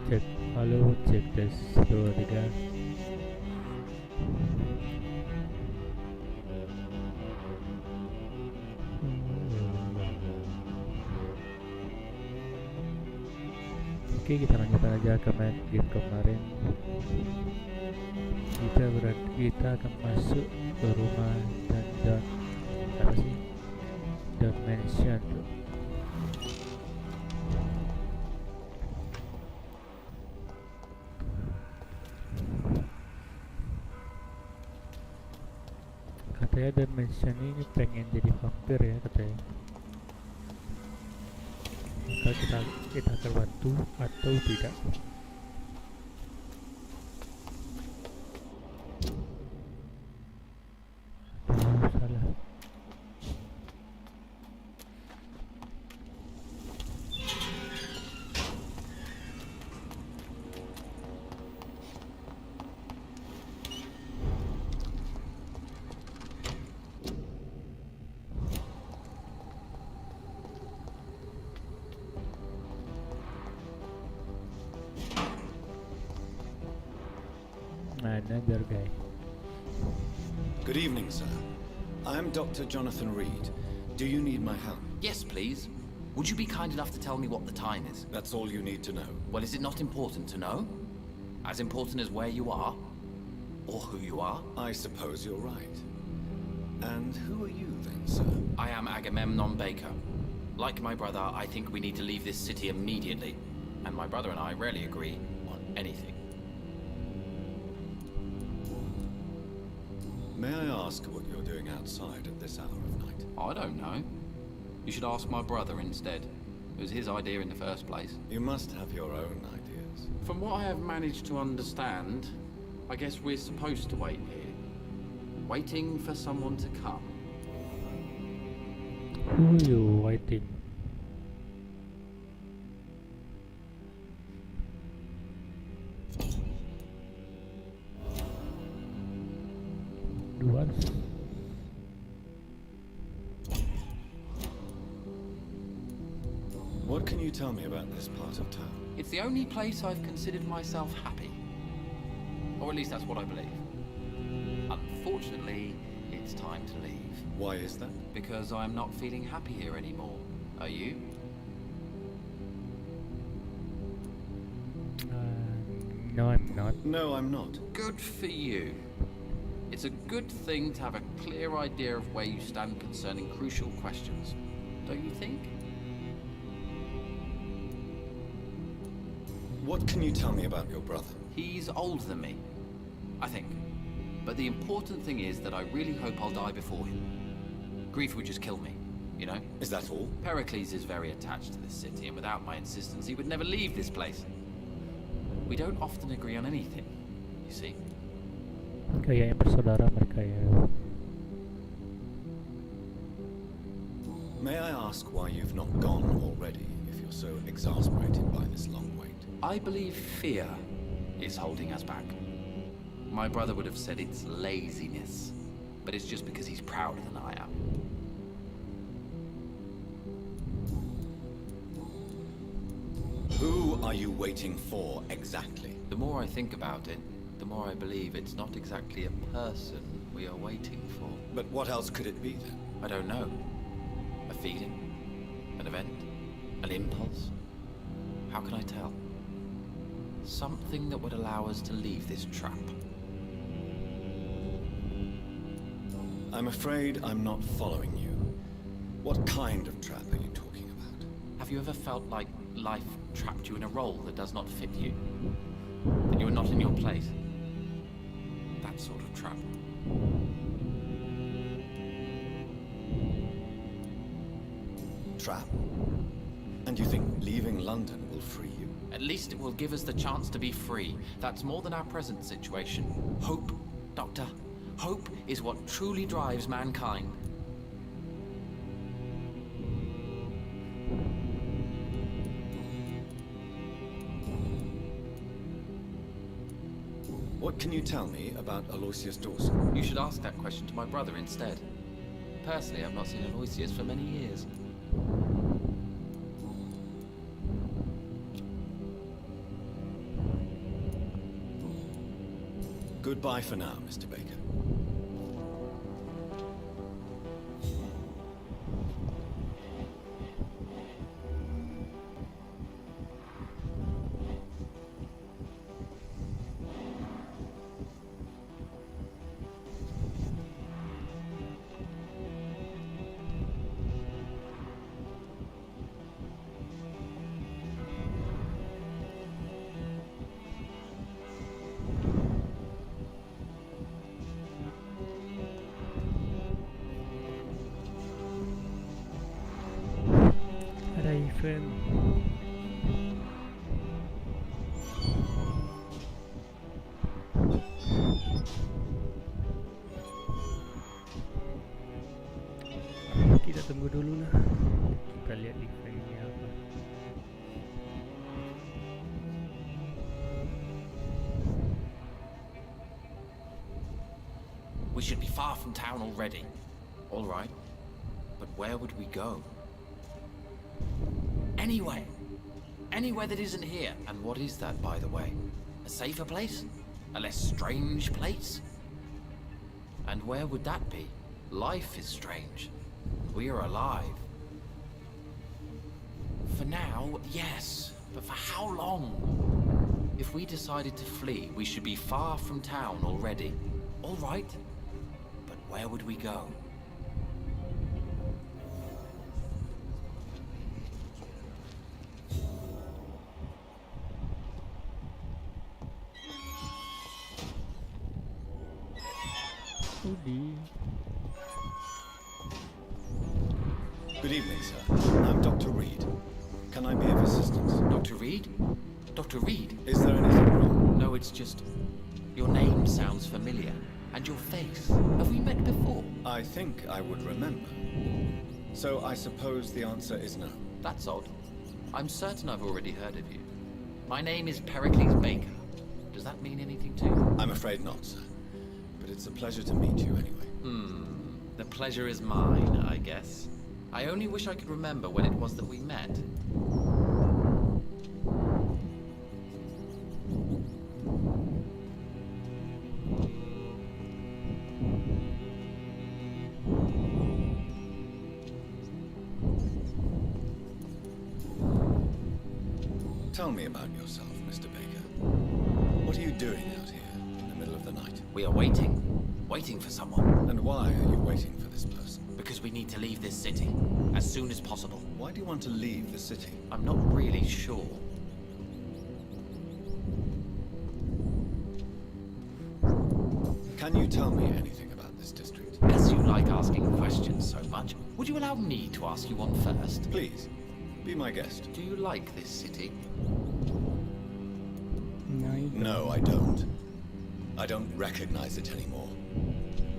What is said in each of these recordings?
Cek, halo, cek tes 1, 2, 3. Oke, kita lanjutkan aja ke main game kemarin. Kita akan masuk ke rumah dan apa sih? Dimension tuh. Katanya Dimension ini pengen jadi vampir ya katanya. Maka kita akan bantu atau tidak. Salah. Another guy. Good evening, sir. I'm Dr. Jonathan Reed. Do you need my help? Yes, please. Would you be kind enough to tell me what the time is? That's all you need to know. Well, is it not important to know? As important as where you are? Or who you are? I suppose you're right. And who are you then, sir? I am Agamemnon Baker. Like my brother, I think we need to leave this city immediately. And my brother and I rarely agree on anything. May I ask what you're doing outside at this hour of night? I don't know. You should ask my brother instead. It was his idea in the first place. You must have your own ideas. From what I have managed to understand, I guess we're supposed to wait here. Waiting for someone to come. Who are you waiting? Dwarves. What can you tell me about this part of town? It's the only place I've considered myself happy. Or at least that's what I believe. Unfortunately, it's time to leave. Why is that? Because I'm not feeling happy here anymore. Are you? No, I'm not. No, I'm not. Good for you. It's a good thing to have a clear idea of where you stand concerning crucial questions, don't you think? What can you tell me about your brother? He's older than me, I think. But the important thing is that I really hope I'll die before him. Grief would just kill me, you know? Is that all? Pericles is very attached to this city, and without my insistence, he would never leave this place. We don't often agree on anything, you see. Kayak yang bersaudara mereka ya. May I ask why you've not gone already, if you're so exasperated by this long wait? I believe fear is holding us back. My brother would have said it's laziness, but it's just because he's prouder than I am. Who are you waiting for exactly? The more I think about it, the more I believe it's not exactly a person we are waiting for. But what else could it be then? I don't know. A feeling? An event? An impulse? How can I tell? Something that would allow us to leave this trap. I'm afraid I'm not following you. What kind of trap are you talking about? Have you ever felt like life trapped you in a role that does not fit you? That you are not in your place? That sort of trap. Trap? And you think leaving London will free you? At least it will give us the chance to be free. That's more than our present situation. Hope, Doctor. Hope is what truly drives mankind. What can you tell me about Aloysius Dawson? You should ask that question to my brother instead. Personally, I've not seen Aloysius for many years. Goodbye for now, Mr. Baker. Ada event. Kita tunggu dulu lah. Kita lihat eventnya apa. We should be far from town already. All right. But where would we go? Anywhere. Anywhere that isn't here. And what is that, by the way? A safer place? A less strange place? And where would that be? Life is strange. We are alive. For now, yes. But for how long? If we decided to flee, we should be far from town already. All right. But where would we go? Good evening, sir. I'm Dr. Reed. Can I be of assistance? Dr. Reed? Dr. Reed? Is there anything wrong? No, it's just... Your name sounds familiar. And your face. Have we met before? I think I would remember. So I suppose the answer is no. That's odd. I'm certain I've already heard of you. My name is Pericles Baker. Does that mean anything to you? I'm afraid not, sir. But it's a pleasure to meet you anyway. The pleasure is mine, I guess. I only wish I could remember when it was that we met. Tell me about yourself, Mr. Baker. What are you doing out here in the middle of the night? We are waiting. Waiting for someone. And why are you waiting for this person? Because we need to leave this city. As soon as possible. Why do you want to leave the city? I'm not really sure. Can you tell me anything about this district? As you like asking questions so much, would you allow me to ask you one first? Please, be my guest. Do you like this city? No, I don't. I don't recognize it anymore.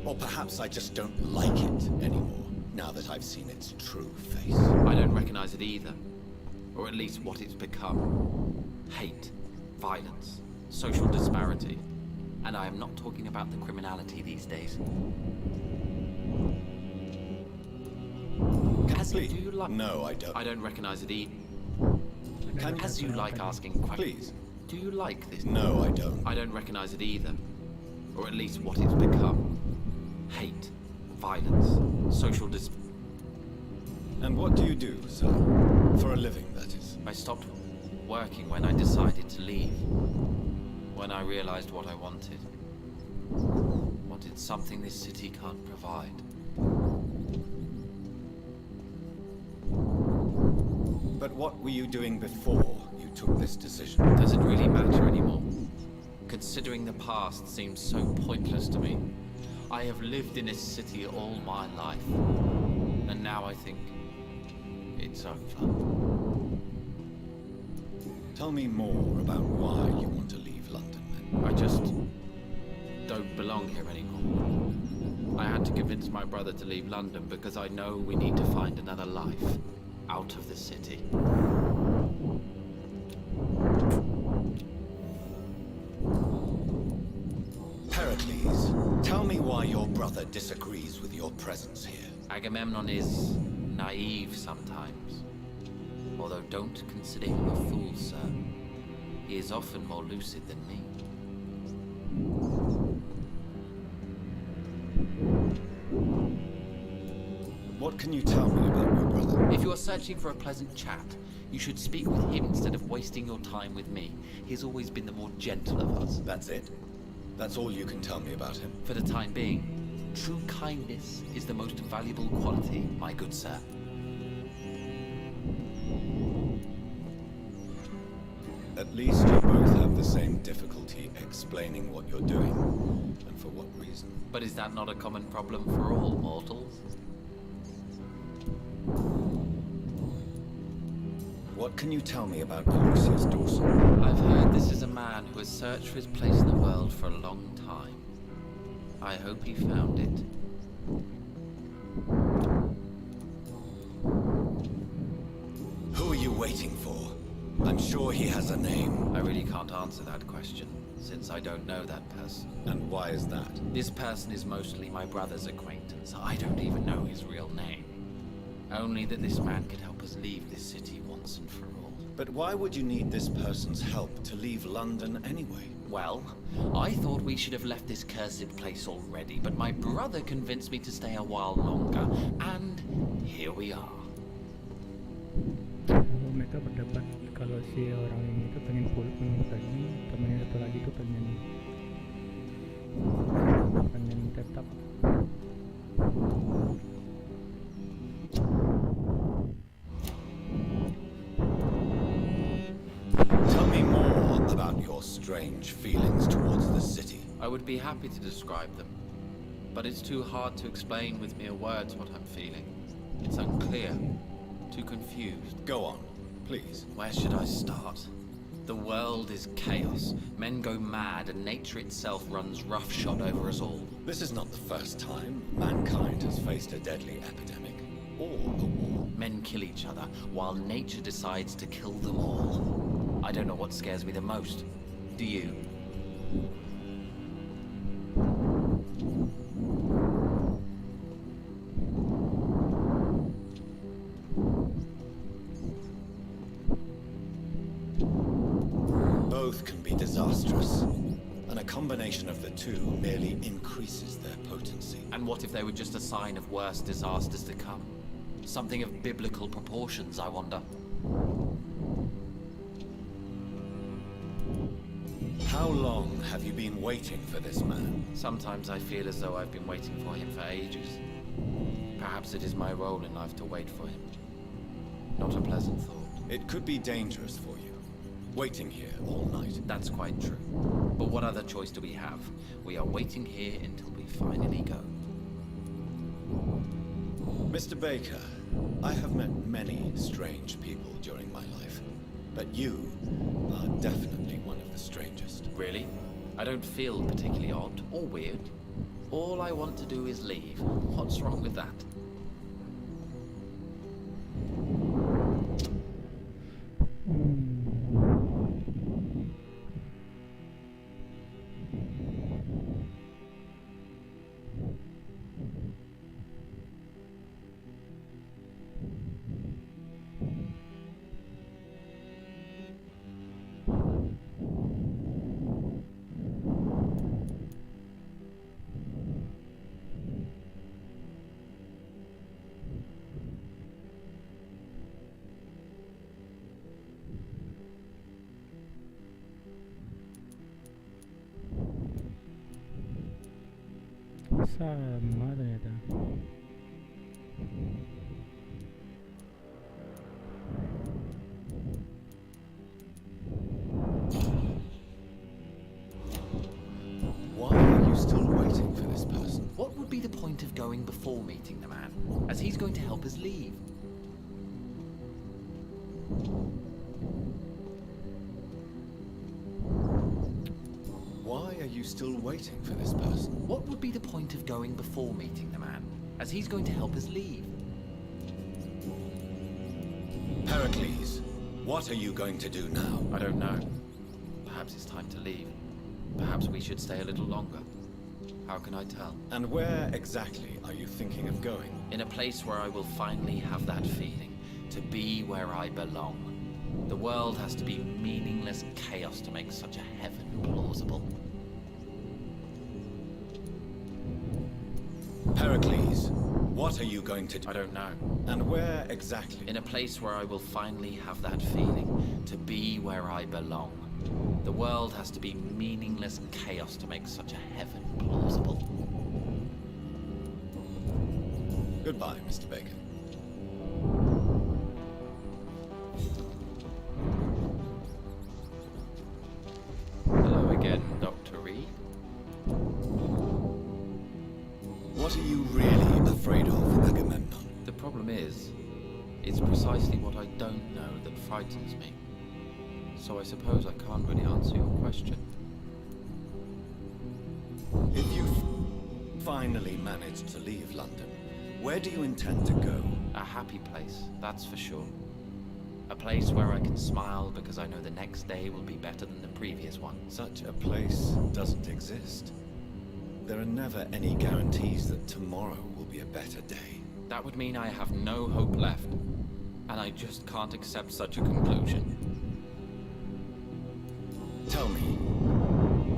Or perhaps I just don't like it anymore, now that I've seen its true face. I don't recognize it either. Or at least what it's become. Hate, violence, social disparity. And I am not talking about the criminality these days. Please. Do you like... No, I don't. I don't recognize it either. Can As you like asking questions. Please. Do you like this? No, I don't. I don't recognize it either. Or at least what it's become. Hate, violence, social dis... And what do you do, sir? For a living, that is. I stopped working when I decided to leave. When I realized what I wanted. Wanted something this city can't provide. But what were you doing before you took this decision? Does it really matter anymore? Considering the past seems so pointless to me. I have lived in this city all my life. And now I think it's over. Tell me more about why you want to leave London, then. I just don't belong here anymore. I had to convince my brother to leave London because I know we need to find another life out of the city. Pericles, tell me why your brother disagrees with your presence here. Agamemnon is naive sometimes. Although don't consider him a fool, sir. He is often more lucid than me. What can you tell me about your brother? If you are searching for a pleasant chat, you should speak with him instead of wasting your time with me. He's always been the more gentle of us. That's it? That's all you can tell me about him? For the time being, true kindness is the most valuable quality, my good sir. At least you both have the same difficulty explaining what you're doing, and for what reason. But is that not a common problem for all mortals? What can you tell me about Lucius Dawson? I've heard this is a man who has searched for his place in the world for a long time. I hope he found it. Who are you waiting for? I'm sure he has a name. I really can't answer that question, since I don't know that person. And why is that? This person is mostly my brother's acquaintance. I don't even know his real name. Only that this man could help us leave this city once and for all. But why would you need this person's help to leave London anyway? Well, I thought we should have left this cursed place already, but my brother convinced me to stay a while longer, and here we are. Mereka berdebat kalau si orang ini tuh pengen pulang tadi, temennya satu lagi tuh pengen tetap. Tell me more about your strange feelings towards the city. I would be happy to describe them, but it's too hard to explain with mere words what I'm feeling. It's unclear, too confused. Go on, please. Where should I start? The world is chaos. Men go mad, and nature itself runs roughshod over us all. This is not the first time mankind has faced a deadly epidemic, or a war. Men kill each other, while nature decides to kill them all. I don't know what scares me the most. Do you? Both can be disastrous, and a combination of the two merely increases their potency. And what if they were just a sign of worse disasters to come? Something of biblical proportions, I wonder. How long have you been waiting for this man? Sometimes I feel as though I've been waiting for him for ages. Perhaps it is my role in life to wait for him. Not a pleasant thought. It could be dangerous for you, waiting here all night. That's quite true. But what other choice do we have? We are waiting here until we finally go. Mr. Baker, I have met many strange people during my life, but you are definitely one of the strangest. Really? I don't feel particularly odd or weird. All I want to do is leave. What's wrong with that? Sama ternyata. Why are you still waiting for this person? What would be the point of going before meeting the man, as he's going to help us leave? Why are you still waiting for this person? What would be the point of going before meeting the man, as he's going to help us leave? Pericles, what are you going to do now? I don't know. Perhaps it's time to leave. Perhaps we should stay a little longer. How can I tell? And where exactly are you thinking of going? In a place where I will finally have that feeling, to be where I belong. The world has to be meaningless chaos to make such a heaven plausible. Pericles, What are you going to do? I don't know. And where exactly? In a place where I will finally have that feeling, to be where I belong. The world has to be meaningless chaos to make such a heaven plausible. Goodbye, Mr. Bacon. Hello again, Dr. Reed. What are you really afraid of, Agamemnon? The problem is, it's precisely what I don't know that frightens me. So I suppose I can't really answer your question. If you finally manage to leave London, where do you intend to go? A happy place, that's for sure. A place where I can smile because I know the next day will be better than the previous one. Such a place doesn't exist. There are never any guarantees that tomorrow will be a better day. That would mean I have no hope left. And I just can't accept such a conclusion. Tell me,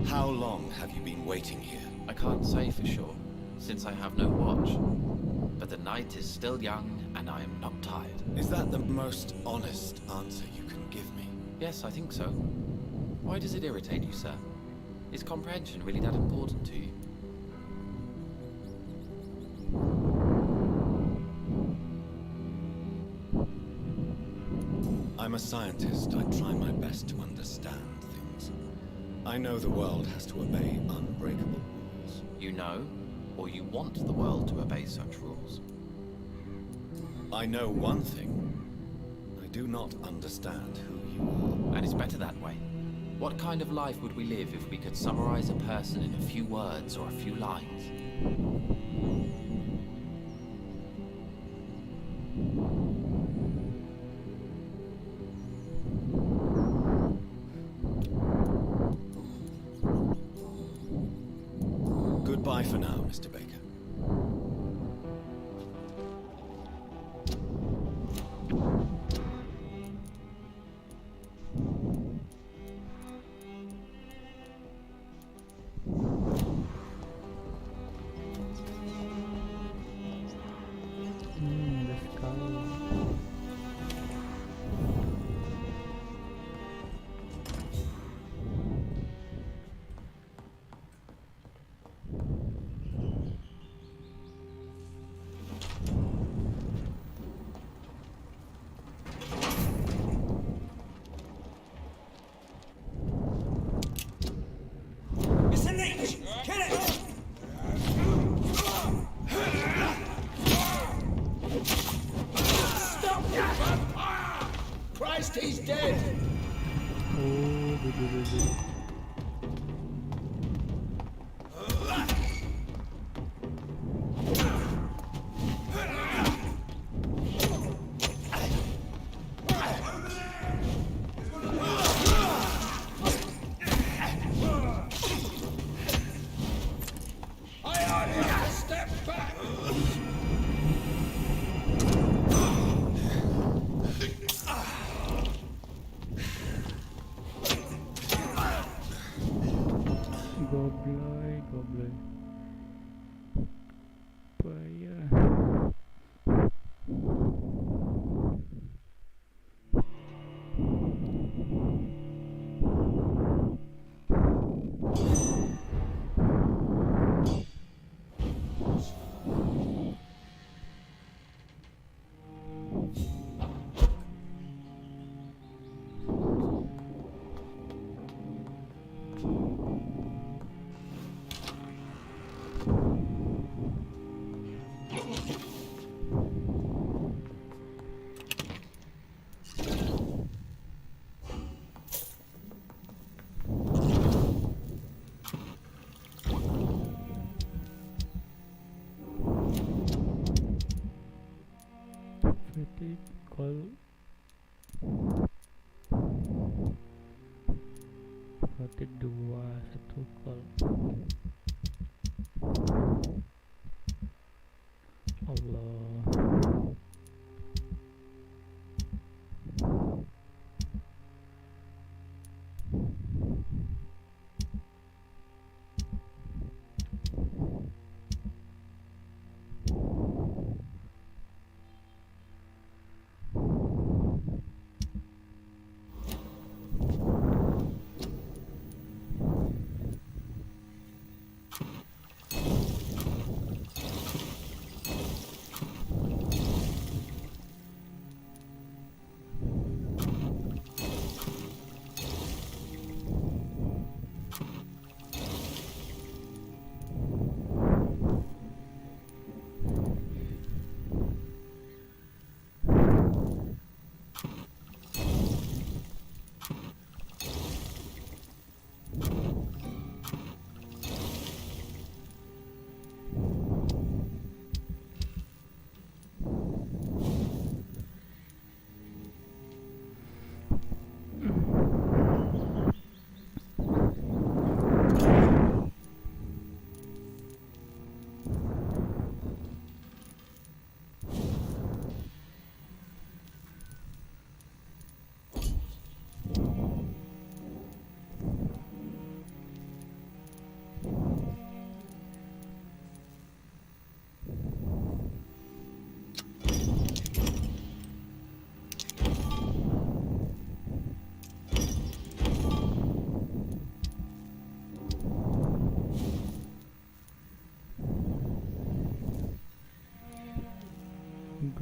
how long have you been waiting here? I can't say for sure, since I have no watch. But the night is still young, and I am not tired. Is that the most honest answer you can give me? Yes, I think so. Why does it irritate you, sir? Is comprehension really that important to you? I'm a scientist. I try my best to understand things. I know the world has to obey unbreakable rules. You know, or you want the world to obey such rules? I know one thing. I do not understand who you And it's better that way. What kind of life would we live if we could summarize a person in a few words or a few lines? Goodbye for now, Mr. Baker. The skull. It's a leech! Kill it! Stop that! Vampire! Christ, he's dead! Oh, good. I order you to step back! Goblay. Payah. Politik, Politik 2, 1 call. Allah.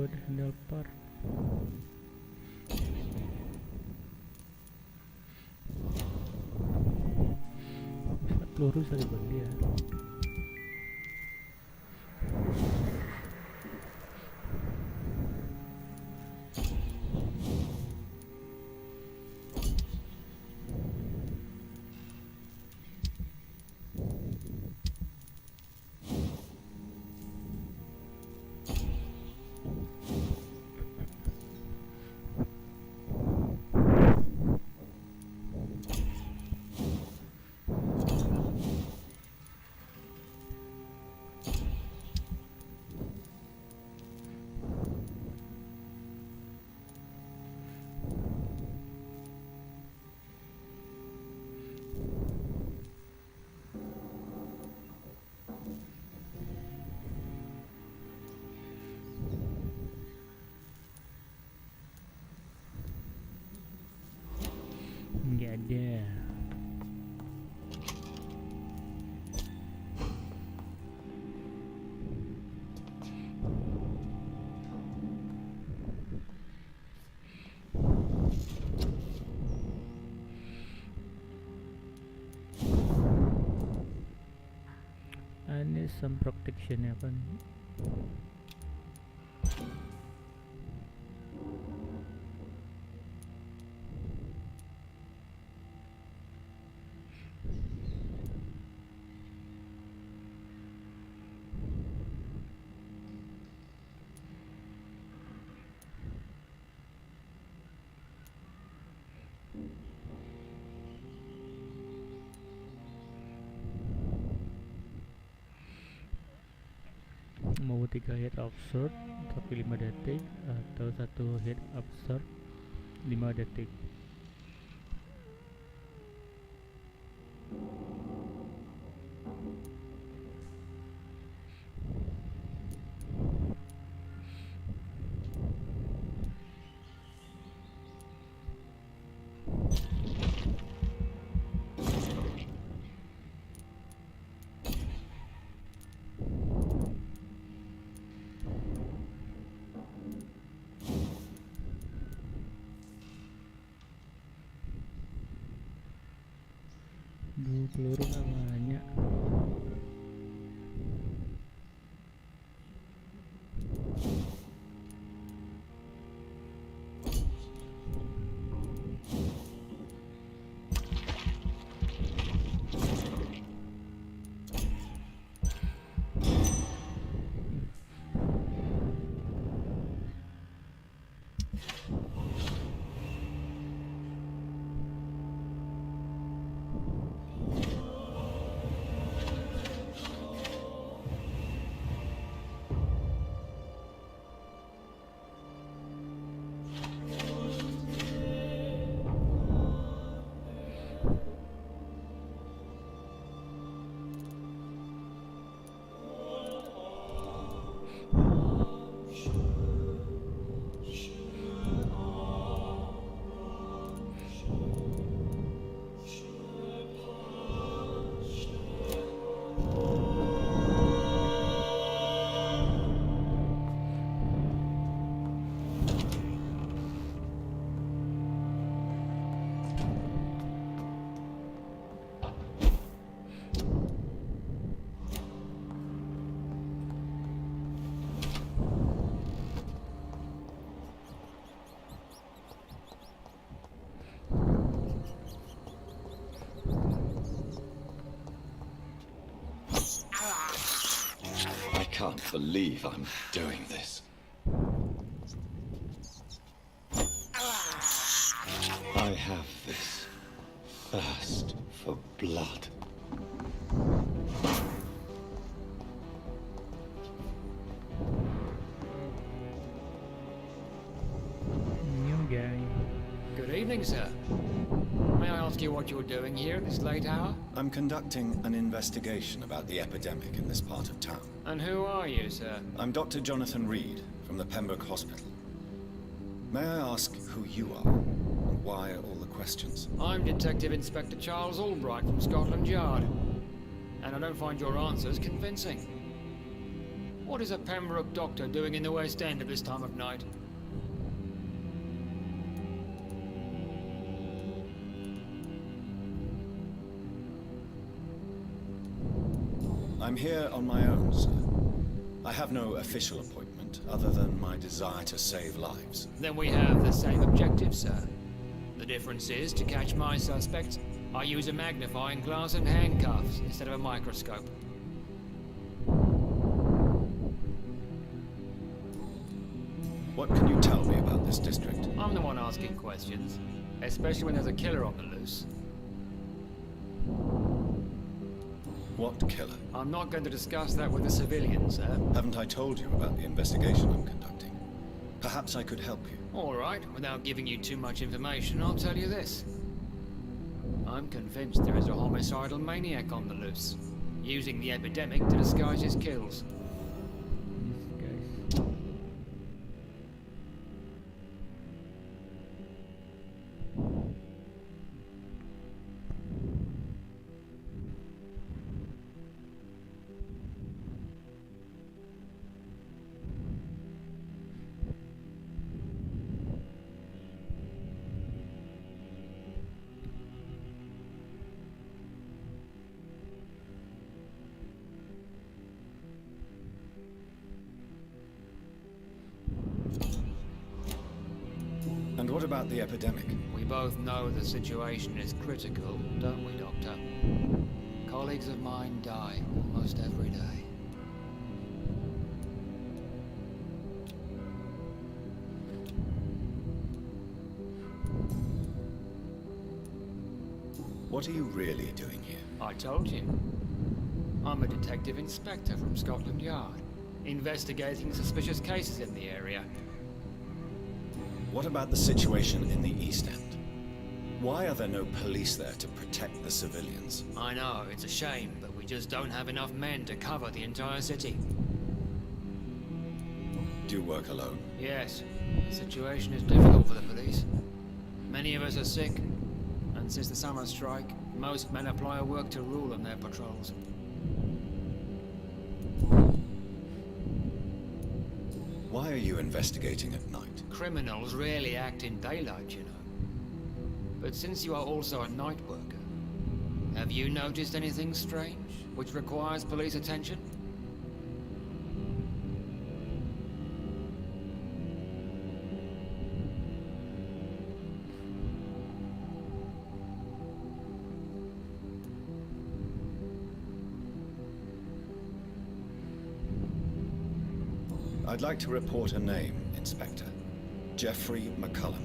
ada sendal par. Bisa peluru saya beli ya. Nggak ada. Ini some protection ya kan. Mau 3 hit absurd tapi 5 detik atau 1 hit absurd 5 detik. Peluru namanya I can't believe I'm doing this. I have this thirst for blood. New guy. Good evening, sir. May I ask you what you're doing here at this late hour? I'm conducting an investigation about the epidemic in this part of town. And who are you, sir? I'm Dr. Jonathan Reed from the Pembroke Hospital. May I ask who you are and why all the questions? I'm Detective Inspector Charles Albright from Scotland Yard. And I don't find your answers convincing. What is a Pembroke doctor doing in the West End at this time of night? I'm here on my own, sir. I have no official appointment, other than my desire to save lives. Then we have the same objective, sir. The difference is, to catch my suspects, I use a magnifying glass and handcuffs instead of a microscope. What can you tell me about this district? I'm the one asking questions, especially when there's a killer on the loose. What killer? I'm not going to discuss that with the civilians, sir. Haven't I told you about the investigation I'm conducting? Perhaps I could help you. All right, without giving you too much information, I'll tell you this. I'm convinced there is a homicidal maniac on the loose, using the epidemic to disguise his kills. These guys. And what about the epidemic? We both know the situation is critical, don't we, Doctor? Colleagues of mine die almost every day. What are you really doing here? I told you. I'm a detective inspector from Scotland Yard, investigating suspicious cases in the area. What about the situation in the East End? Why are there no police there to protect the civilians? I know, it's a shame, but we just don't have enough men to cover the entire city. Do you work alone? Yes, the situation is difficult for the police. Many of us are sick, and since the summer strike, most men apply a work to rule on their patrols. Why are you investigating at night? Criminals rarely act in daylight, you know. But since you are also a night worker, have you noticed anything strange, which requires police attention? I'd like to report a name, Inspector. Jeffrey McCullum.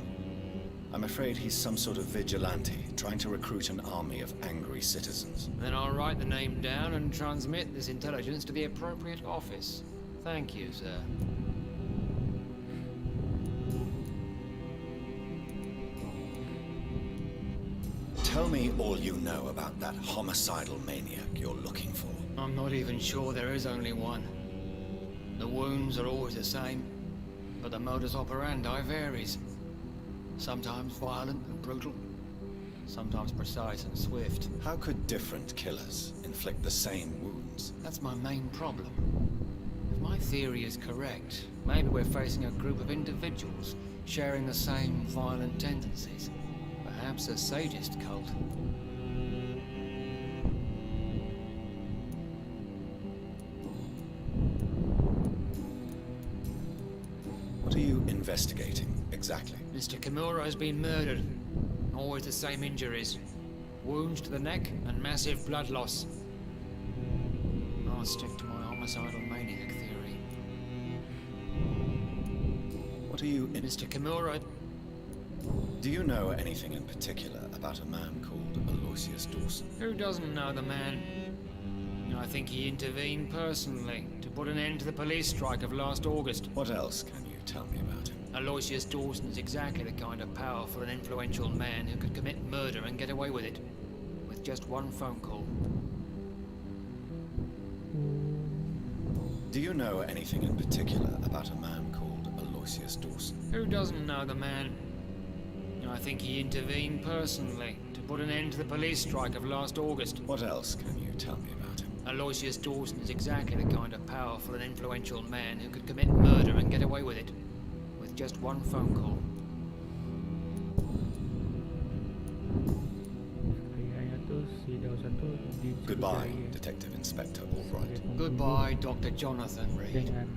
I'm afraid he's some sort of vigilante, trying to recruit an army of angry citizens. Then I'll write the name down and transmit this intelligence to the appropriate office. Thank you, sir. Tell me all you know about that homicidal maniac you're looking for. I'm not even sure there is only one. The wounds are always the same, but the modus operandi varies. Sometimes violent and brutal, sometimes precise and swift. How could different killers inflict the same wounds? That's my main problem. If my theory is correct, maybe we're facing a group of individuals sharing the same violent tendencies. Perhaps a sadist cult. What are you investigating, exactly? Mr. Kimura has been murdered. Always the same injuries. Wounds to the neck and massive blood loss. I'll stick to my homicidal maniac theory. What are you in... Mr. Kimura... Do you know anything in particular about a man called Aloysius Dawson? Who doesn't know the man? I think he intervened personally to put an end to the police strike of last August. What else can you tell me about him? Aloysius Dawson is exactly the kind of powerful and influential man who could commit murder and get away with it. With just one phone call. Do you know anything in particular about a man called Aloysius Dawson? Who doesn't know the man? I think he intervened personally to put an end to the police strike of last August. What else can you tell me about him? Aloysius Dawson is exactly the kind of powerful and influential man who could commit murder and get away with it. With just one phone call. Kayaknya tuh si Dawson tuh Goodbye, Detective Inspector Albright. Goodbye, Dr. Jonathan Reed. dengan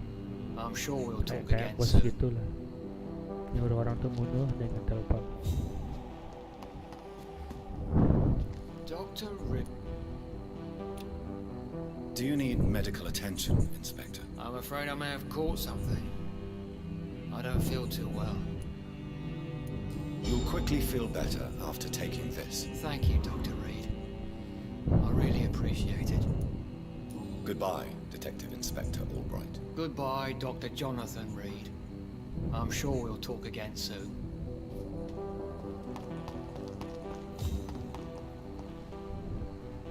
I'm sure we'll talk kayak again bos soon. gitu lah, nyuruh orang tuh bunuh dengan telepon. Dr. Reed. Do you need medical attention, Inspector? I'm afraid I may have caught something. I don't feel too well. You'll quickly feel better after taking this. Thank you, Dr. Reed. I really appreciate it. Goodbye, Detective Inspector Albright. Goodbye, Dr. Jonathan Reed. I'm sure we'll talk again soon.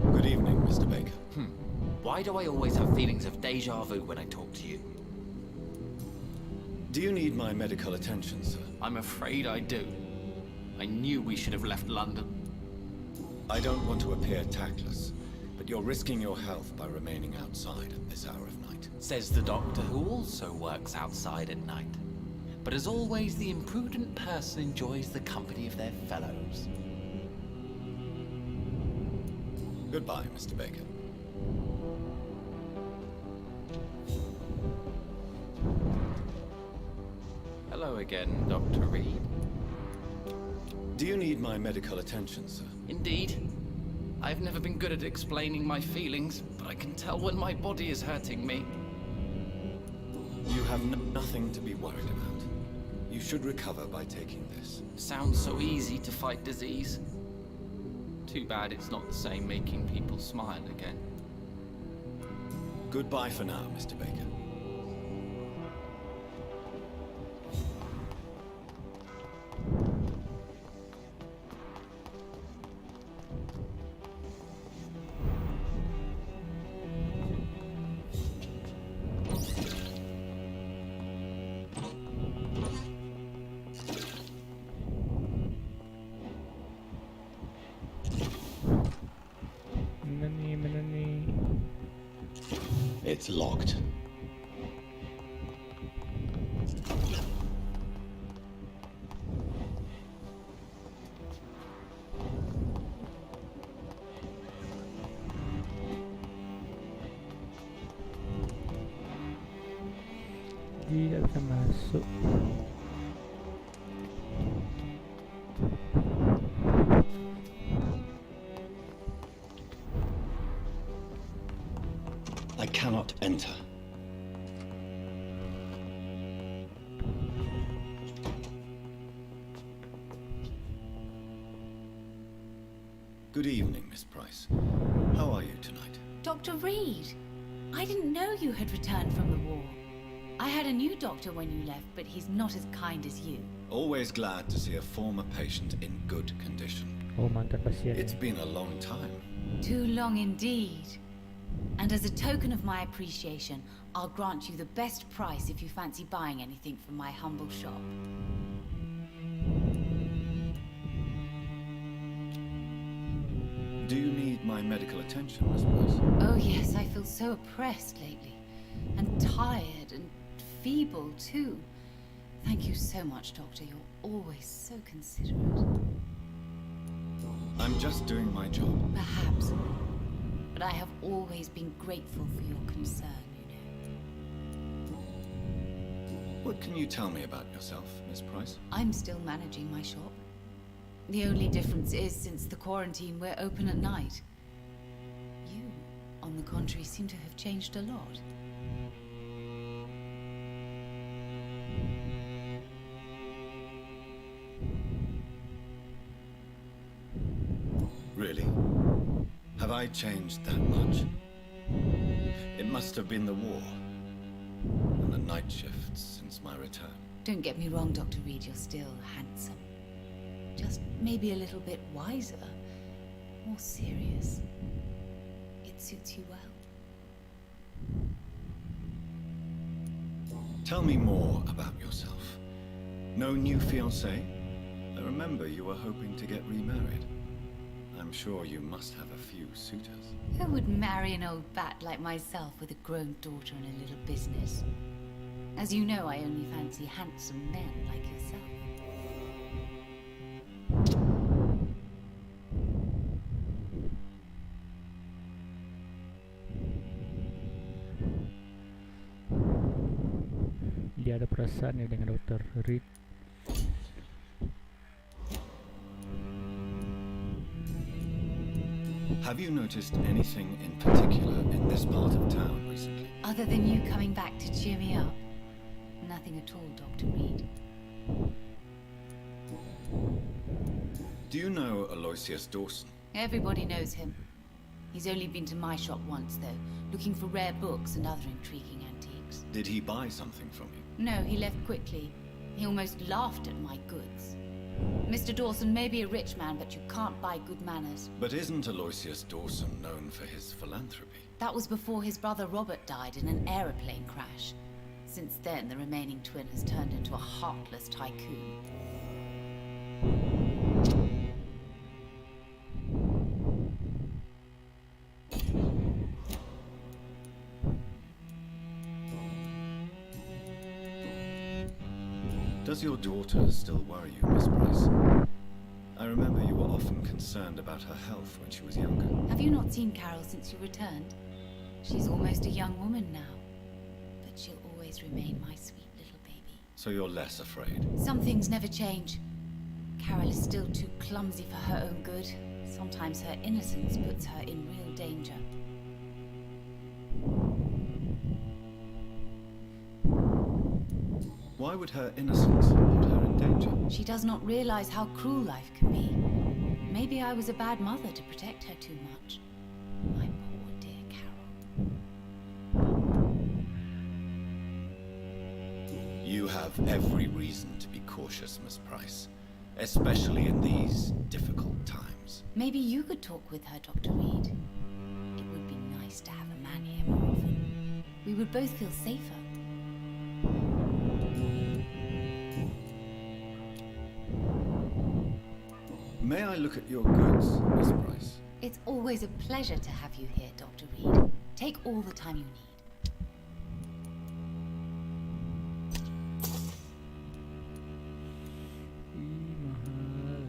Good evening, Mr. Baker. Why do I always have feelings of deja vu when I talk to you? Do you need my medical attention, sir? I'm afraid I do. I knew we should have left London. I don't want to appear tactless, but you're risking your health by remaining outside at this hour of night. Says the doctor, who also works outside at night. But as always, the imprudent person enjoys the company of their fellows. Goodbye, Mr. Baker. Hello again, Dr. Reed. Do you need my medical attention, sir? Indeed. I've never been good at explaining my feelings, but I can tell when my body is hurting me. You have nothing to be worried about. You should recover by taking this. Sounds so easy to fight disease. Too bad it's not the same making people smile again. Goodbye for now, Mr. Baker. Mana nih? It's locked. Tidak bisa masuk. I cannot enter. Good evening, Miss Price. How are you tonight? Dr. Reed, I didn't know you had returned from the war. I had a new doctor when you left, but he's not as kind as you. Always glad to see a former patient in good condition. Oh, mantan pasien. It's been a long time. Too long indeed. And as a token of my appreciation, I'll grant you the best price if you fancy buying anything from my humble shop. Do you need my medical attention, Miss Price? Oh yes, I feel so oppressed lately. And tired and feeble too. Thank you so much, Doctor. You're always so considerate. I'm just doing my job. Perhaps. But I have always been grateful for your concern, you know. What can you tell me about yourself, Miss Price? I'm still managing my shop. The only difference is, since the quarantine, we're open at night. You, on the contrary, seem to have changed a lot. Really? Have I changed that much? It must have been the war and the night shifts since my return. Don't get me wrong, Dr. Reed, you're still handsome. Just maybe a little bit wiser, more serious. It suits you well. Tell me more about yourself. No new fiancé? I remember you were hoping to get remarried. I'm sure you must have a few suitors. Who would marry an old bat like myself with a grown daughter and a little business? As you know, I only fancy handsome men like yourself. Dia ada perasaan ya dengan Dr. Reed. Have you noticed anything in particular in this part of town recently? Other than you coming back to cheer me up? Nothing at all, Dr. Reed. Do you know Aloysius Dawson? Everybody knows him. He's only been to my shop once, though, looking for rare books and other intriguing antiques. Did he buy something from you? No, he left quickly. He almost laughed at my goods. Mr. Dawson may be a rich man, but you can't buy good manners. But isn't Aloysius Dawson known for his philanthropy? That was before his brother Robert died in an aeroplane crash. Since then, the remaining twin has turned into a heartless tycoon. Does your daughter still worry you, Miss Price? I remember you were often concerned about her health when she was younger. Have you not seen Carol since you returned? She's almost a young woman now. But she'll always remain my sweet little baby. So you're less afraid? Some things never change. Carol is still too clumsy for her own good. Sometimes her innocence puts her in real danger. Why would her innocence put her in danger? She does not realize how cruel life can be. Maybe I was a bad mother to protect her too much. My poor dear Carol. You have every reason to be cautious, Miss Price. Especially in these difficult times. Maybe you could talk with her, Dr. Reed. It would be nice to have a man here more often. We would both feel safer. May I look at your goods, Miss Price? It's always a pleasure to have you here, Dr. Reed. Take all the time you need. Mahal.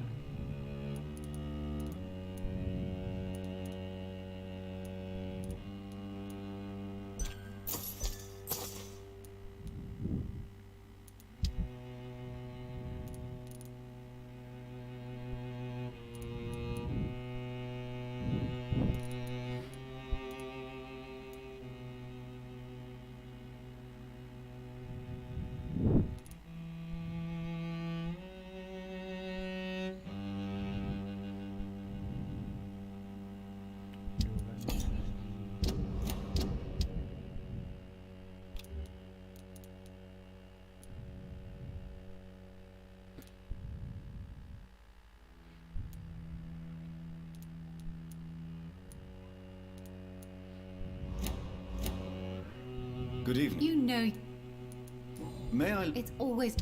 Good evening. You know, May I... it's always...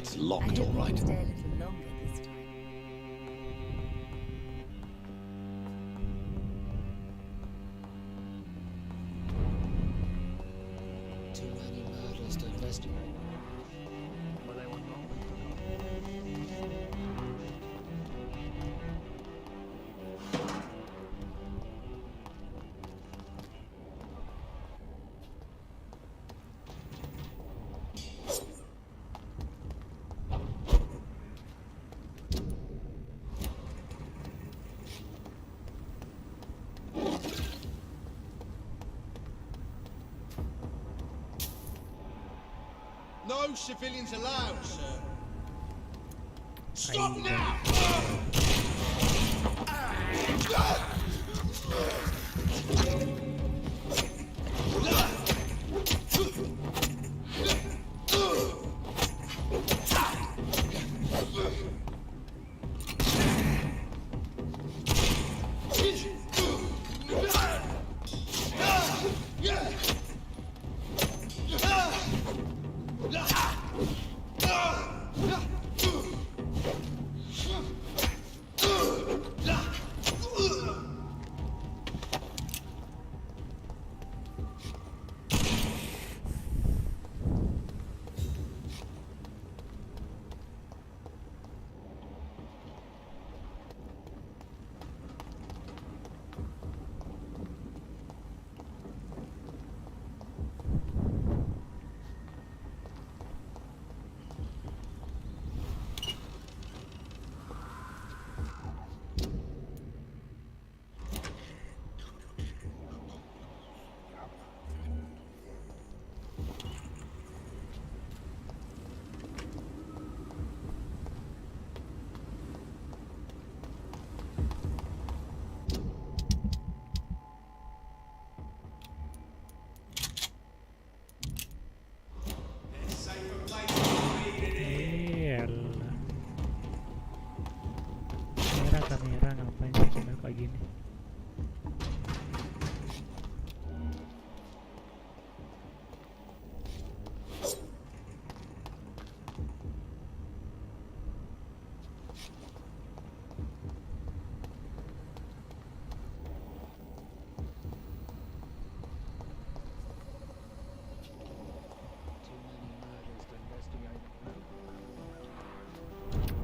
It's I locked, hope all you right. can stay a little longer this time. Too many murders to investigate. No civilians allowed, sir. Stop Aye. now! Elah. Kamera ngapain sih kamera kayak gini?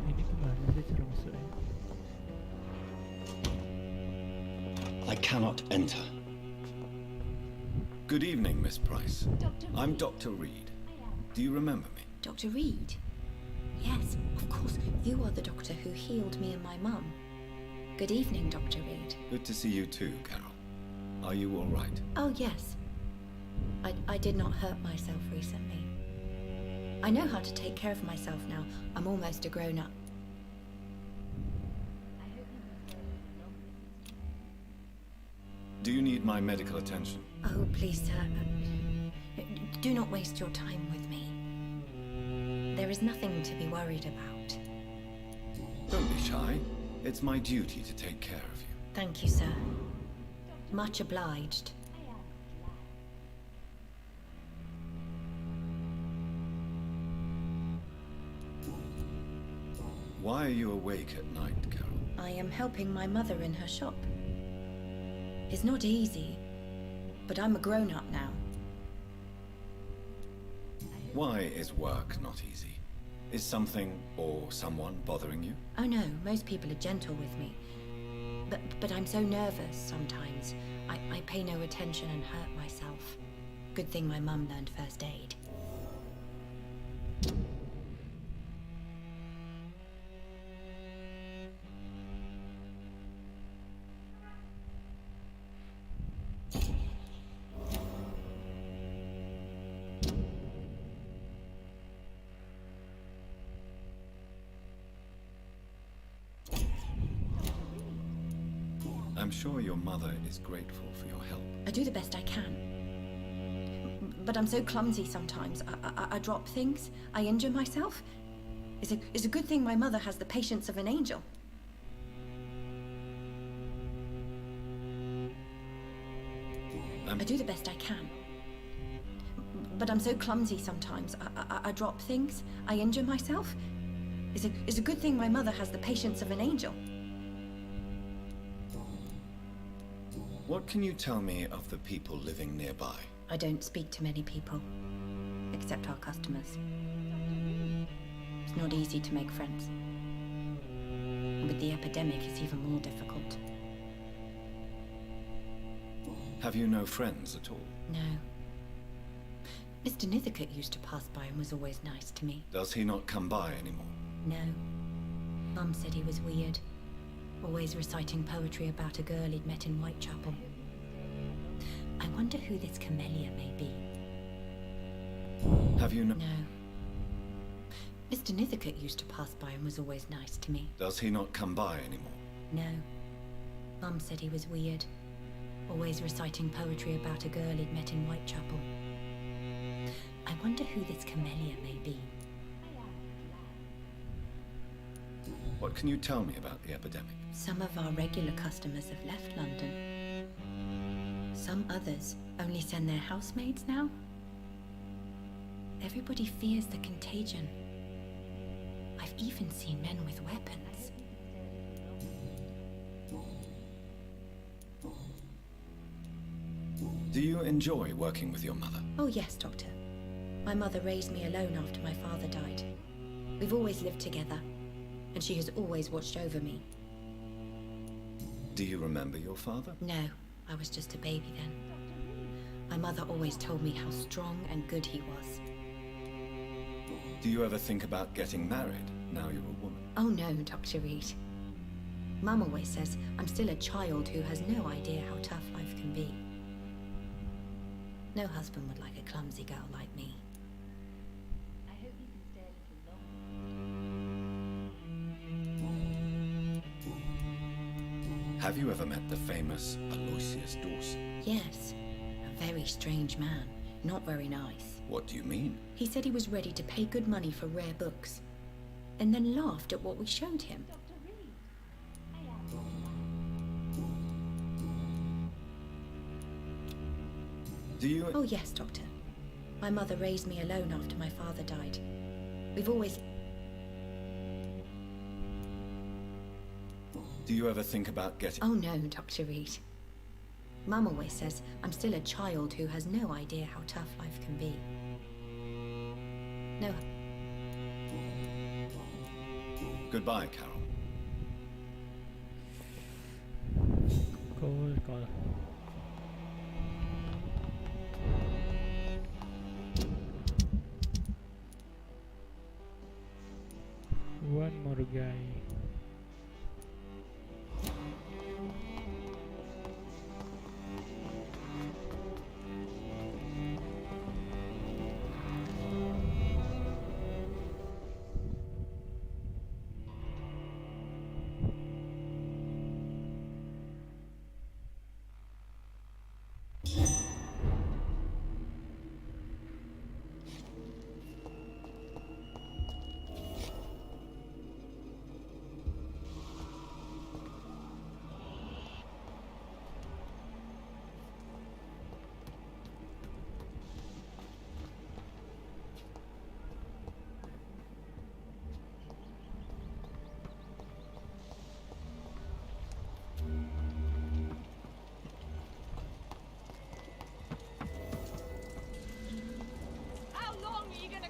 Ini gimana sih cara masuknya? I cannot enter. Good evening, Miss Price. I'm Dr. Reed. Do you remember me? Dr. Reed? Yes, of course. You are the doctor who healed me and my mum. Good evening, Dr. Reed. Good to see you too, Carol. Are you all right? Oh, yes. I did not hurt myself recently. I know how to take care of myself now. I'm almost a grown-up. Do you need my medical attention? Oh, please, sir. Do not waste your time with me. There is nothing to be worried about. Don't be shy. It's my duty to take care of you. Thank you, sir. Much obliged. Why are you awake at night, Carol? I am helping my mother in her shop. It's not easy, but I'm a grown-up now. Why is work not easy? Is something or someone bothering you? Oh no, most people are gentle with me. But I'm so nervous sometimes. I pay no attention and hurt myself. Good thing my mum learned first aid. I'm sure your mother is grateful for your help. I do the best I can. But I'm so clumsy sometimes. I drop things. I injure myself. It's a good thing my mother has the patience of an angel. I do the best I can. But I'm so clumsy sometimes. I drop things. I injure myself. It's a good thing my mother has the patience of an angel. What can you tell me of the people living nearby? I don't speak to many people, except our customers. It's not easy to make friends. With the epidemic, it's even more difficult. Have you no friends at all? No. Mr. Nithercote used to pass by and was always nice to me. Does he not come by anymore? No. Mum said he was weird. Always reciting poetry about a girl he'd met in Whitechapel. I wonder who this camellia may be. Have you no... No. Mr. Nithercote used to pass by and was always nice to me. Does he not come by anymore? No. Mum said he was weird. Always reciting poetry about a girl he'd met in Whitechapel. I wonder who this camellia may be. What can you tell me about the epidemic? Some of our regular customers have left London. Some others only send their housemaids now. Everybody fears the contagion. I've even seen men with weapons. Do you enjoy working with your mother? Oh yes, Doctor. My mother raised me alone after my father died. We've always lived together, and she has always watched over me. Do you remember your father? No, I was just a baby then. My mother always told me how strong and good he was. Do you ever think about getting married, now you're a woman? Oh no, Dr. Reed. Mum always says I'm still a child who has no idea how tough life can be. No husband would like a clumsy girl like me. I hope you can stay a little longer. Have you ever met the famous Aloysius Dawson? Yes, a very strange man. Not very nice. What do you mean? He said he was ready to pay good money for rare books, and then laughed at what we showed him. Do you... Oh yes, Doctor. My mother raised me alone after my father died. We've always... Do you ever think about getting... Oh no, Dr. Reed. Mum always says I'm still a child who has no idea how tough life can be. No. Goodbye, Carol. Call. One more guy.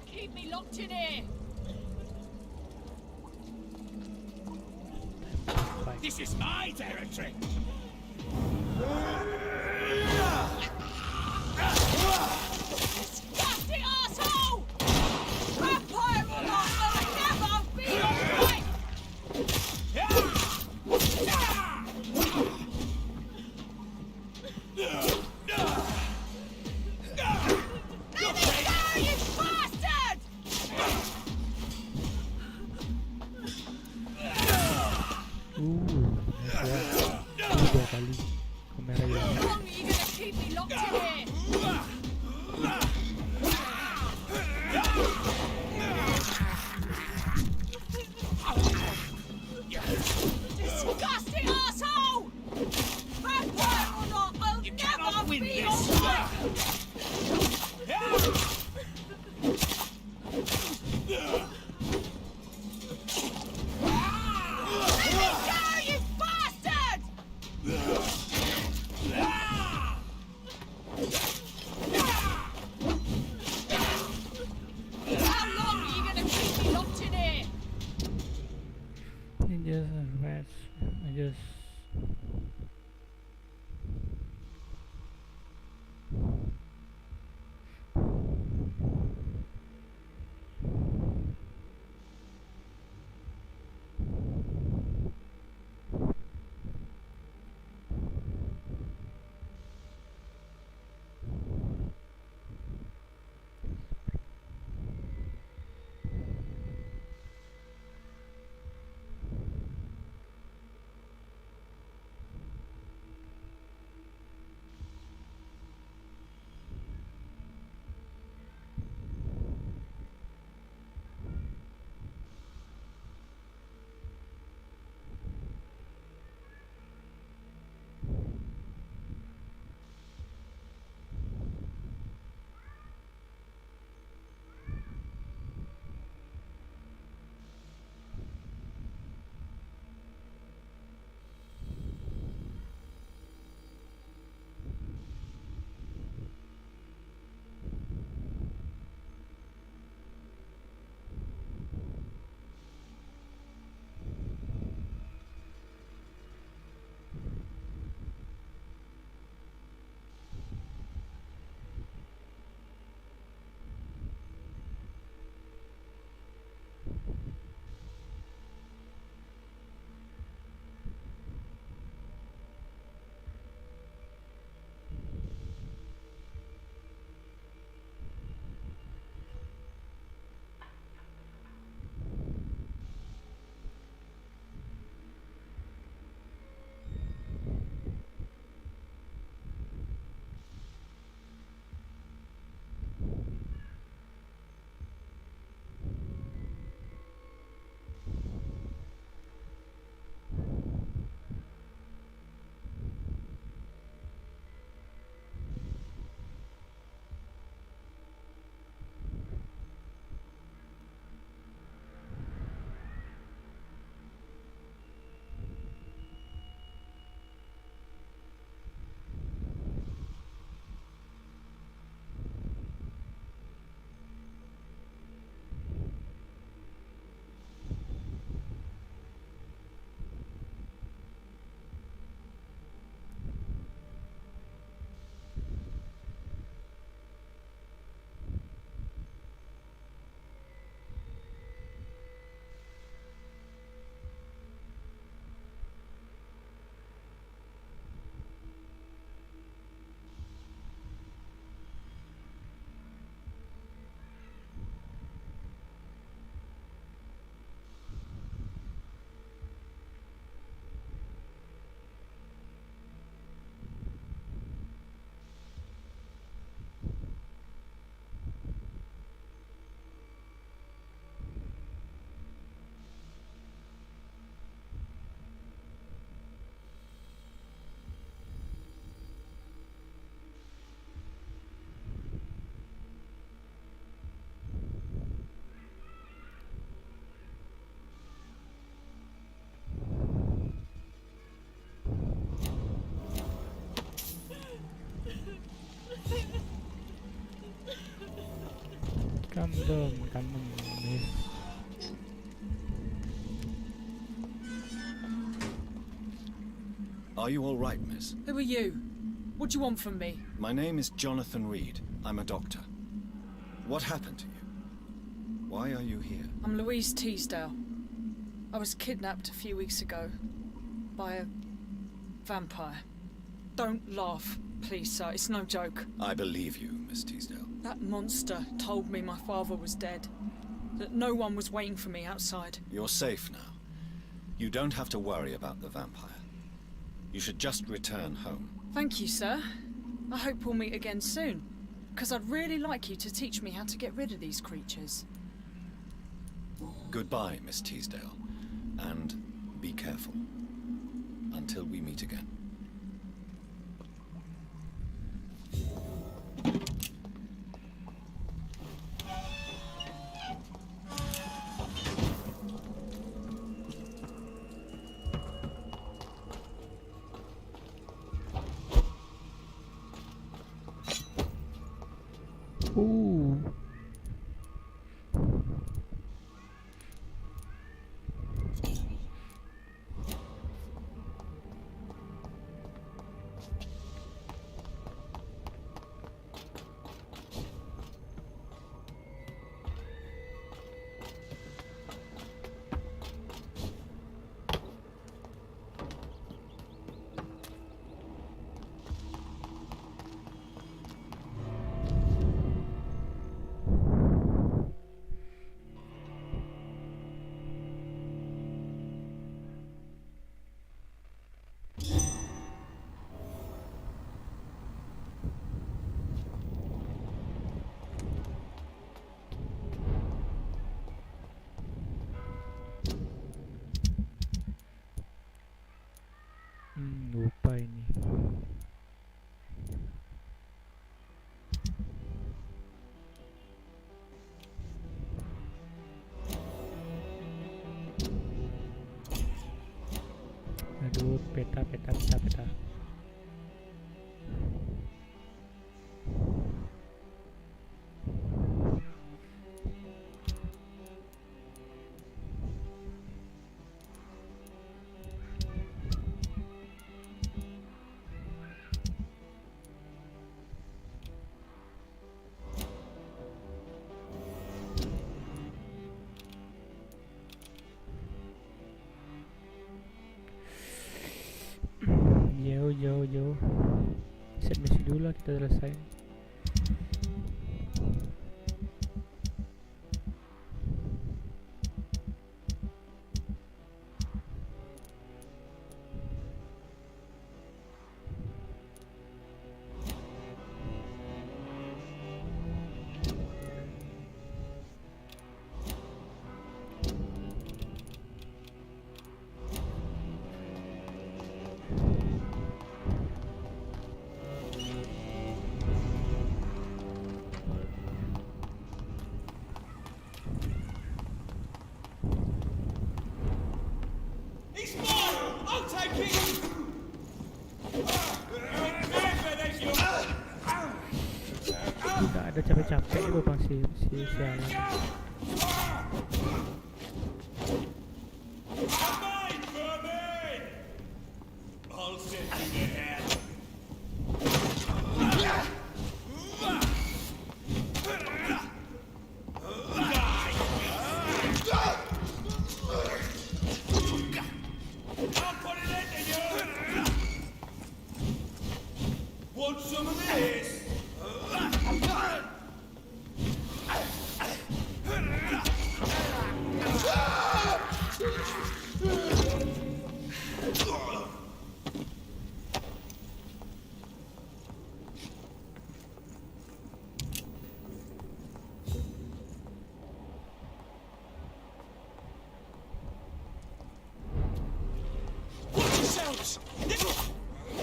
Keep me locked in here! This is my territory! Disgusting arsehole! Vampyr or not, I'll never be alright! Let me go, you bastard! Dua kali kamera How yang long are you gonna keep me locked in here? Disgusting arsehole! Vampyr or not, I'll never win be this. alright! Just rest. I just come down, come on, miss. Are you all right, miss? Who are you? What do you want from me? My name is Jonathan Reed. I'm a doctor. What happened to you? Why are you here? I'm Louise Teasdale. I was kidnapped a few weeks ago by a vampire. Don't laugh, please, sir. It's no joke. I believe you, Miss Teasdale. That monster told me my father was dead. That no one was waiting for me outside. You're safe now. You don't have to worry about the vampire. You should just return home. Thank you, sir. I hope we'll meet again soon. Because I'd really like you to teach me how to get rid of these creatures. Goodbye, Miss Teasdale. And be careful. Until we meet again. Ooh. Input peta. Yo. Set misi dulu lah, kita selesai. He's mine! I'll take it! Tidak ada capek-capek juga bang si sialan. I'll send you to hell. I'll put it into you! Want some of this? Yourselves!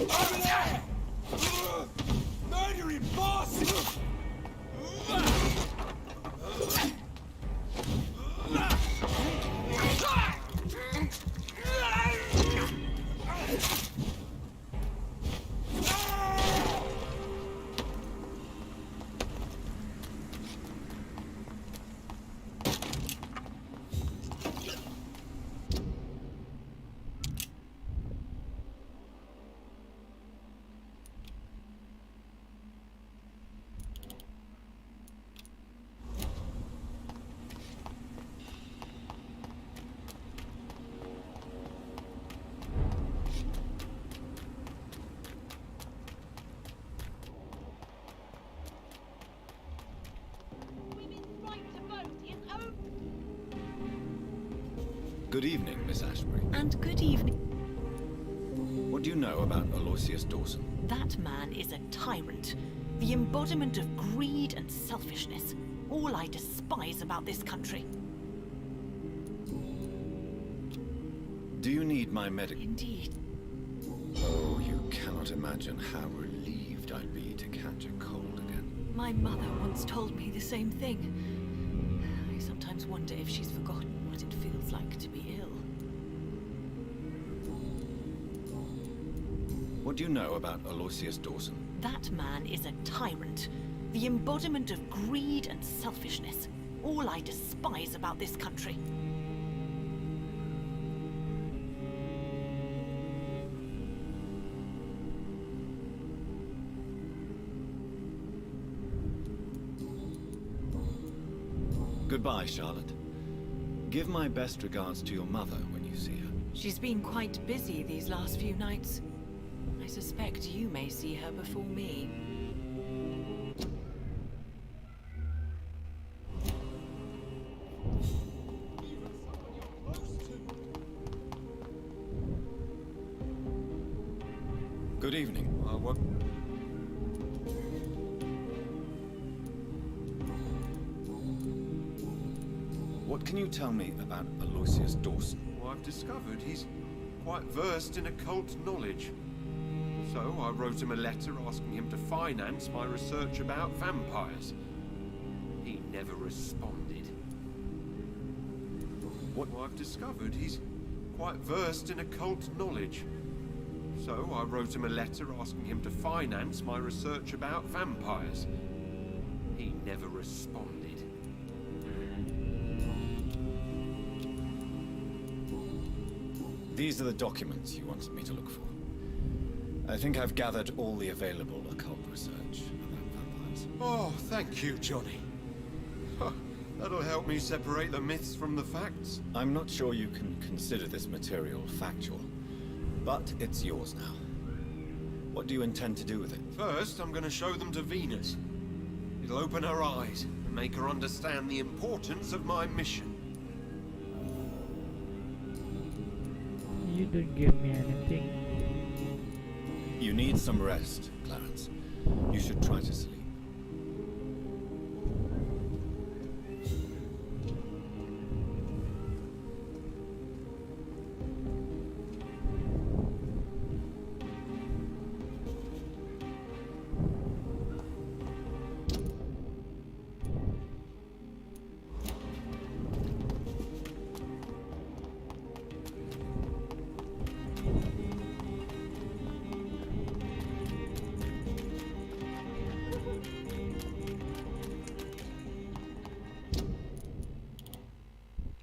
Over there! Murdering boss! Good evening, Miss Ashbury. And good evening. What do you know about Aloysius Dawson? That man is a tyrant. The embodiment of greed and selfishness. All I despise about this country. Do you need my medical? Indeed. Oh, you cannot imagine how relieved I'd be to catch a cold again. My mother once told me the same thing. I sometimes wonder if she's forgotten what it feels like to be ill. What do you know about Aloysius Dawson? That man is a tyrant. The embodiment of greed and selfishness. All I despise about this country. Goodbye, Charlotte. Give my best regards to your mother when you see her. She's been quite busy these last few nights. I suspect you may see her before me. Good evening. What can you tell me about Aloysius Dawson? Well, I've discovered he's quite versed in occult knowledge. So I wrote him a letter asking him to finance my research about vampires. He never responded. What? Well, I've discovered he's quite versed in occult knowledge. So I wrote him a letter asking him to finance my research about vampires. He never responded. These are the documents you wanted me to look for. I think I've gathered all the available occult research about vampires. Oh, thank you, Johnny. That'll help me separate the myths from the facts. I'm not sure you can consider this material factual, but it's yours now. What do you intend to do with it? First, I'm going to show them to Venus. It'll open her eyes and make her understand the importance of my mission. You don't give me anything. You need some rest, Clarence. You should try to sleep.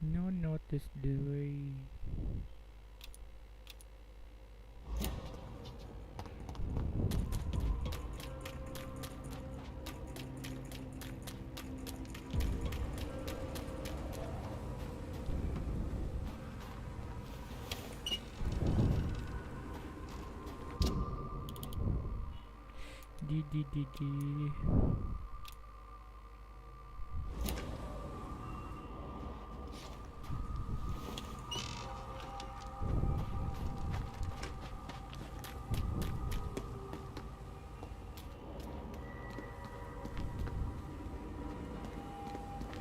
No notice the way. D.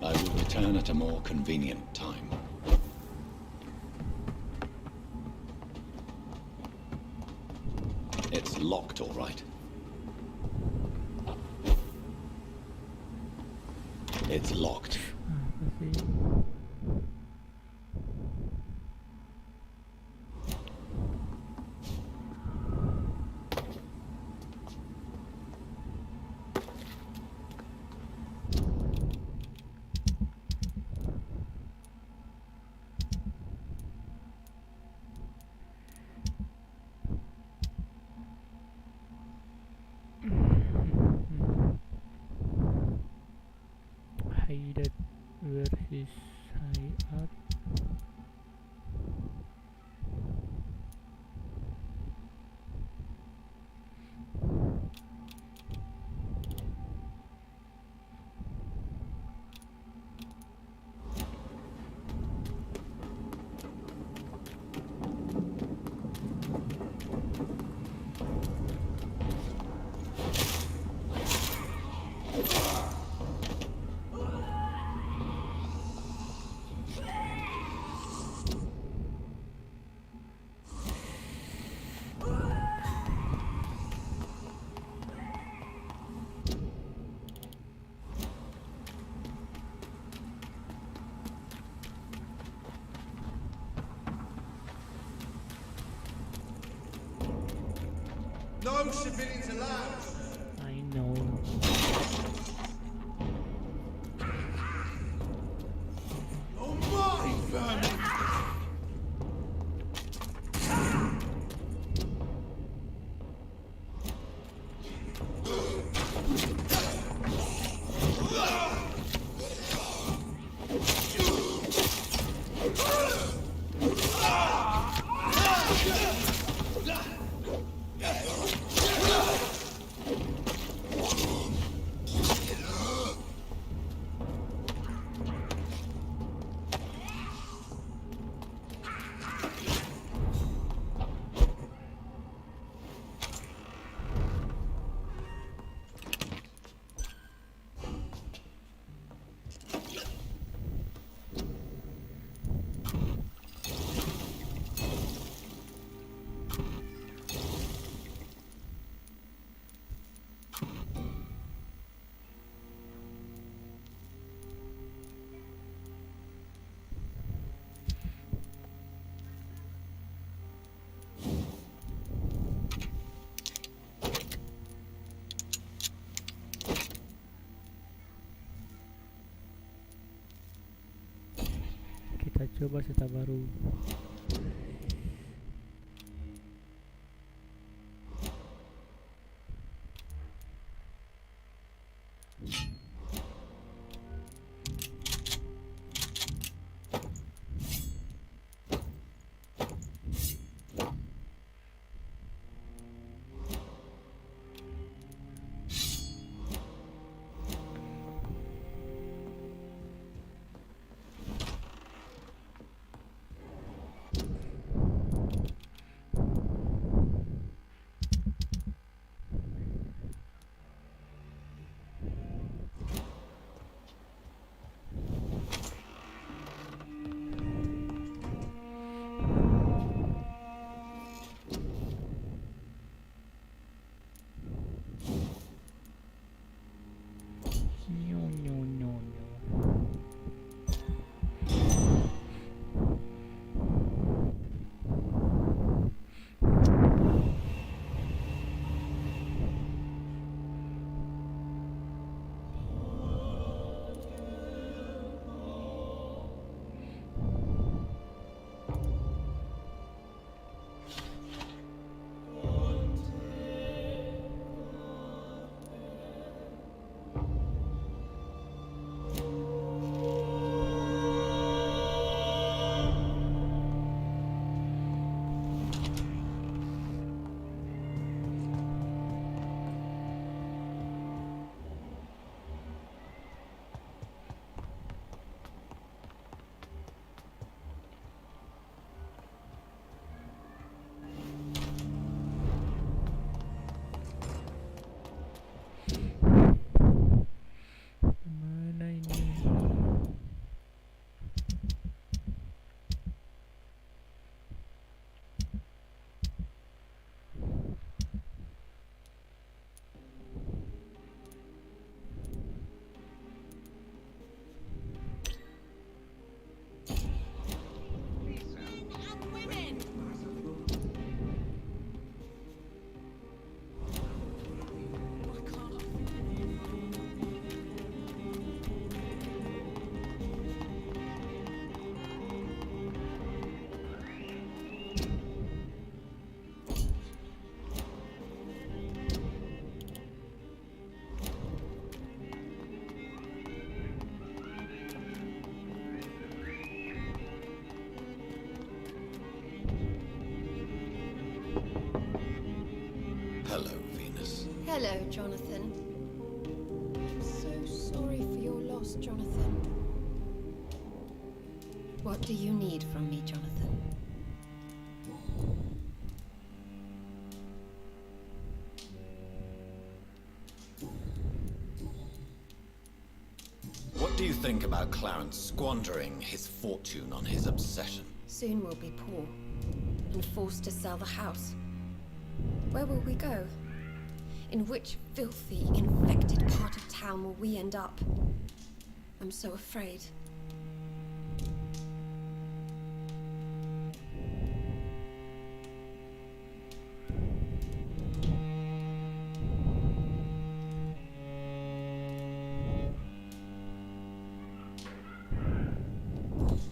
I will return at a more convenient time. It's locked, all right. It's locked. Hide versus hide. No civilians allowed. I know. Oh my vermin! coba cerita baru. Hello, Venus. Hello, Jonathan. I'm so sorry for your loss, Jonathan. What do you need from me, Jonathan? What do you think about Clarence squandering his fortune on his obsession? Soon we'll be poor and forced to sell the house. Where will we go? In which filthy, infected part of town will we end up? I'm so afraid.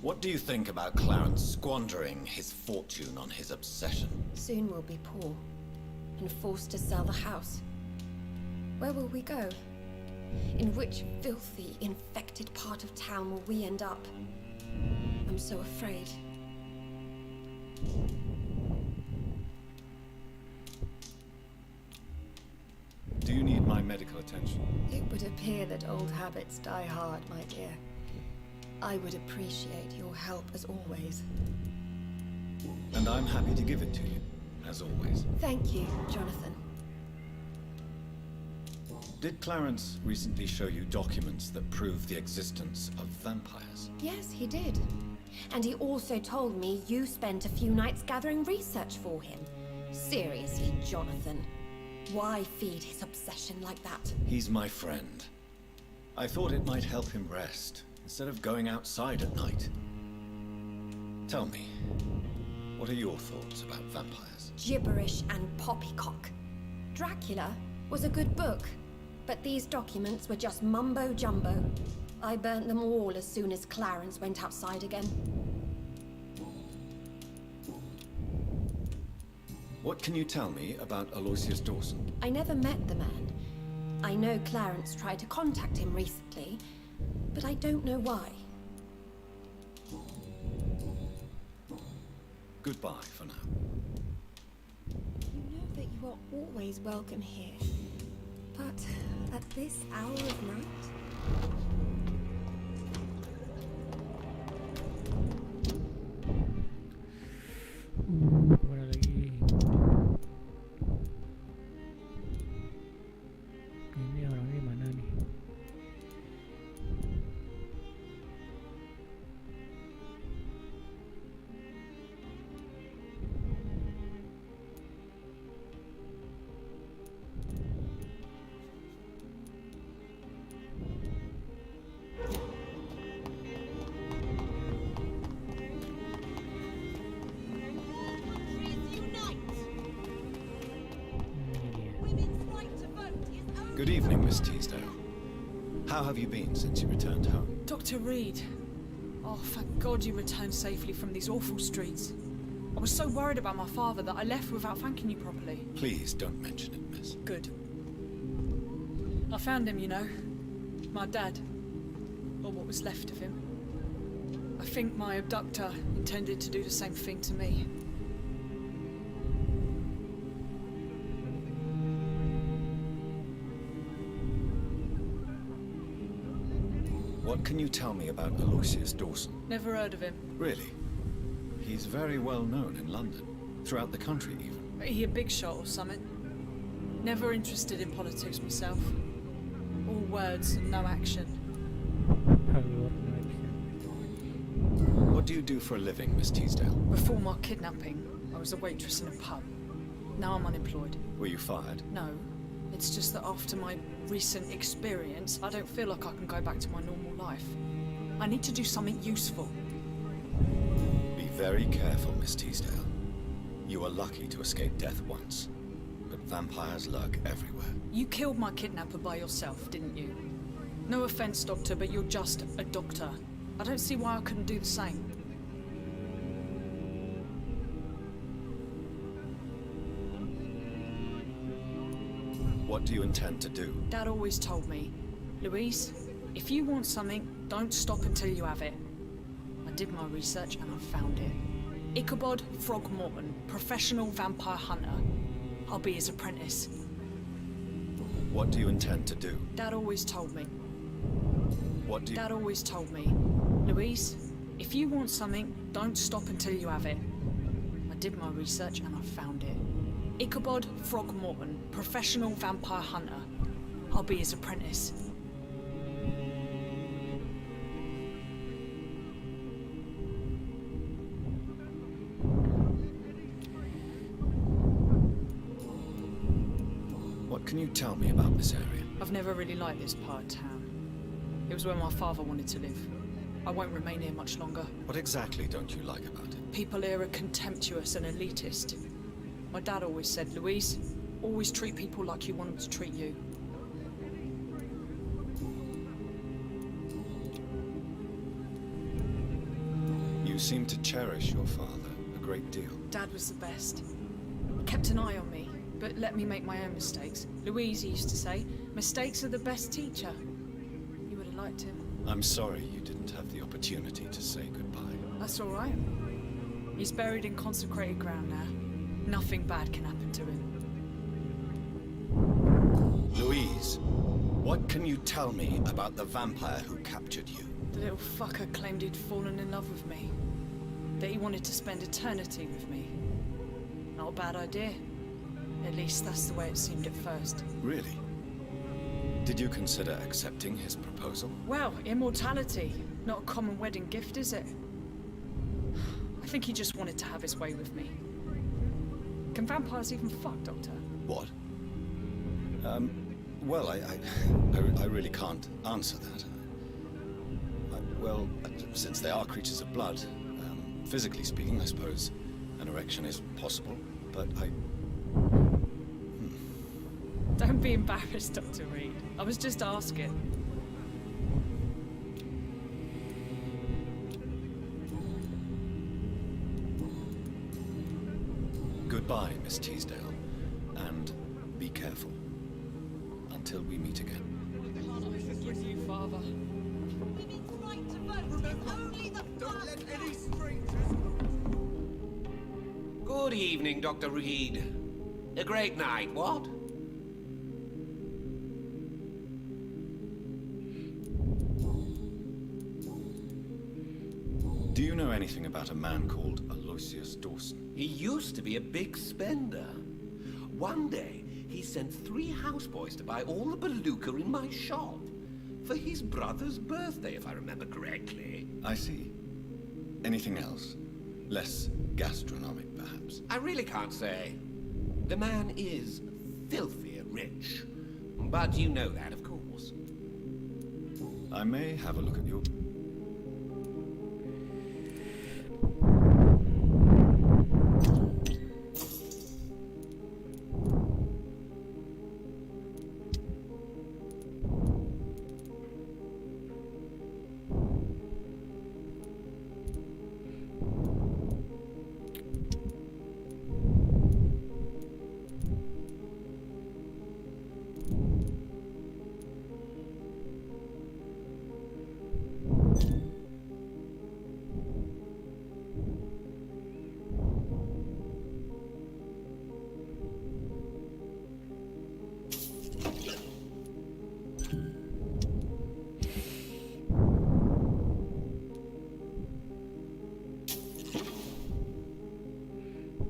What do you think about Clarence squandering his fortune on his obsession? Soon we'll be poor and forced to sell the house. Where will we go? In which filthy, infected part of town will we end up? I'm so afraid. Do you need my medical attention? It would appear that old habits die hard, my dear. I would appreciate your help as always. And I'm happy to give it to you, as always. Thank you, Jonathan. Did Clarence recently show you documents that prove the existence of vampires? Yes, he did. And he also told me you spent a few nights gathering research for him. Seriously, Jonathan. Why feed his obsession like that? He's my friend. I thought it might help him rest, instead of going outside at night. Tell me, what are your thoughts about vampires? Gibberish and poppycock. Dracula was a good book, but these documents were just mumbo-jumbo. I burnt them all as soon as Clarence went outside again. What can you tell me about Aloysius Dawson? I never met the man. I know Clarence tried to contact him recently, but I don't know why. Goodbye for now. You know that you are always welcome here, but at this hour of night? Kemana lagi? Ini orangnya mana nih? Good evening, Miss Teasdale. How have you been since you returned home? Dr. Reed. Oh, thank God you returned safely from these awful streets. I was so worried about my father that I left without thanking you properly. Please don't mention it, miss. Good. I found him, you know. My dad. Or what was left of him. I think my abductor intended to do the same thing to me. What can you tell me about Aloysius Dawson? Never heard of him. Really? He's very well known in London. Throughout the country, even. He a big shot or something. Never interested in politics myself. All words and no action. What do you do for a living, Miss Teasdale? Before my kidnapping, I was a waitress in a pub. Now I'm unemployed. Were you fired? No. It's just that after my recent experience, I don't feel like I can go back to my normal life. I need to do something useful. Be very careful, Miss Teasdale. You were lucky to escape death once, but vampires lurk everywhere. You killed my kidnapper by yourself, didn't you? No offense, Doctor, but you're just a doctor. I don't see why I couldn't do the same. What do you intend to do? Dad always told me, Louise, if you want something, don't stop until you have it. I did my research and I found it. Ichabod Throgmorton, professional vampire hunter. I'll be his apprentice. What do you intend to do? Dad always told me. Dad always told me, Louise, if you want something, don't stop until you have it. I did my research and I found it. Ichabod Throgmorton, professional vampire hunter. I'll be his apprentice. What can you tell me about this area? I've never really liked this part of town. It was where my father wanted to live. I won't remain here much longer. What exactly don't you like about it? People here are contemptuous and elitist. My dad always said, Louise, always treat people like you want them to treat you. You seem to cherish your father a great deal. Dad was the best. He kept an eye on me, but let me make my own mistakes. Louise, he used to say, mistakes are the best teacher. You would have liked him. I'm sorry you didn't have the opportunity to say goodbye. That's all right. He's buried in consecrated ground now. Nothing bad can happen to him. Louise, what can you tell me about the vampire who captured you? The little fucker claimed he'd fallen in love with me. That he wanted to spend eternity with me. Not a bad idea. At least that's the way it seemed at first. Really? Did you consider accepting his proposal? Well, immortality. Not a common wedding gift, is it? I think he just wanted to have his way with me. Can vampires even fuck, Doctor? What? Well, I really can't answer that. Well, since they are creatures of blood, physically speaking, I suppose an erection is possible, but Don't be embarrassed, Dr. Reed. I was just asking. Goodbye, Miss Teasdale, and be careful. Until we meet again. With you, Father. Women's right to vote. Only the don't let any strangers. Good evening, Dr. Reed. A great night, what? Do you know anything about a man called Aloysius Dawson? He used to be a big spender. One day, he sent 3 houseboys to buy all the beluga in my shop. For his brother's birthday, if I remember correctly. I see. Anything else? Less gastronomic, perhaps? I really can't say. The man is filthy rich. But you know that, of course. I may have a look at your...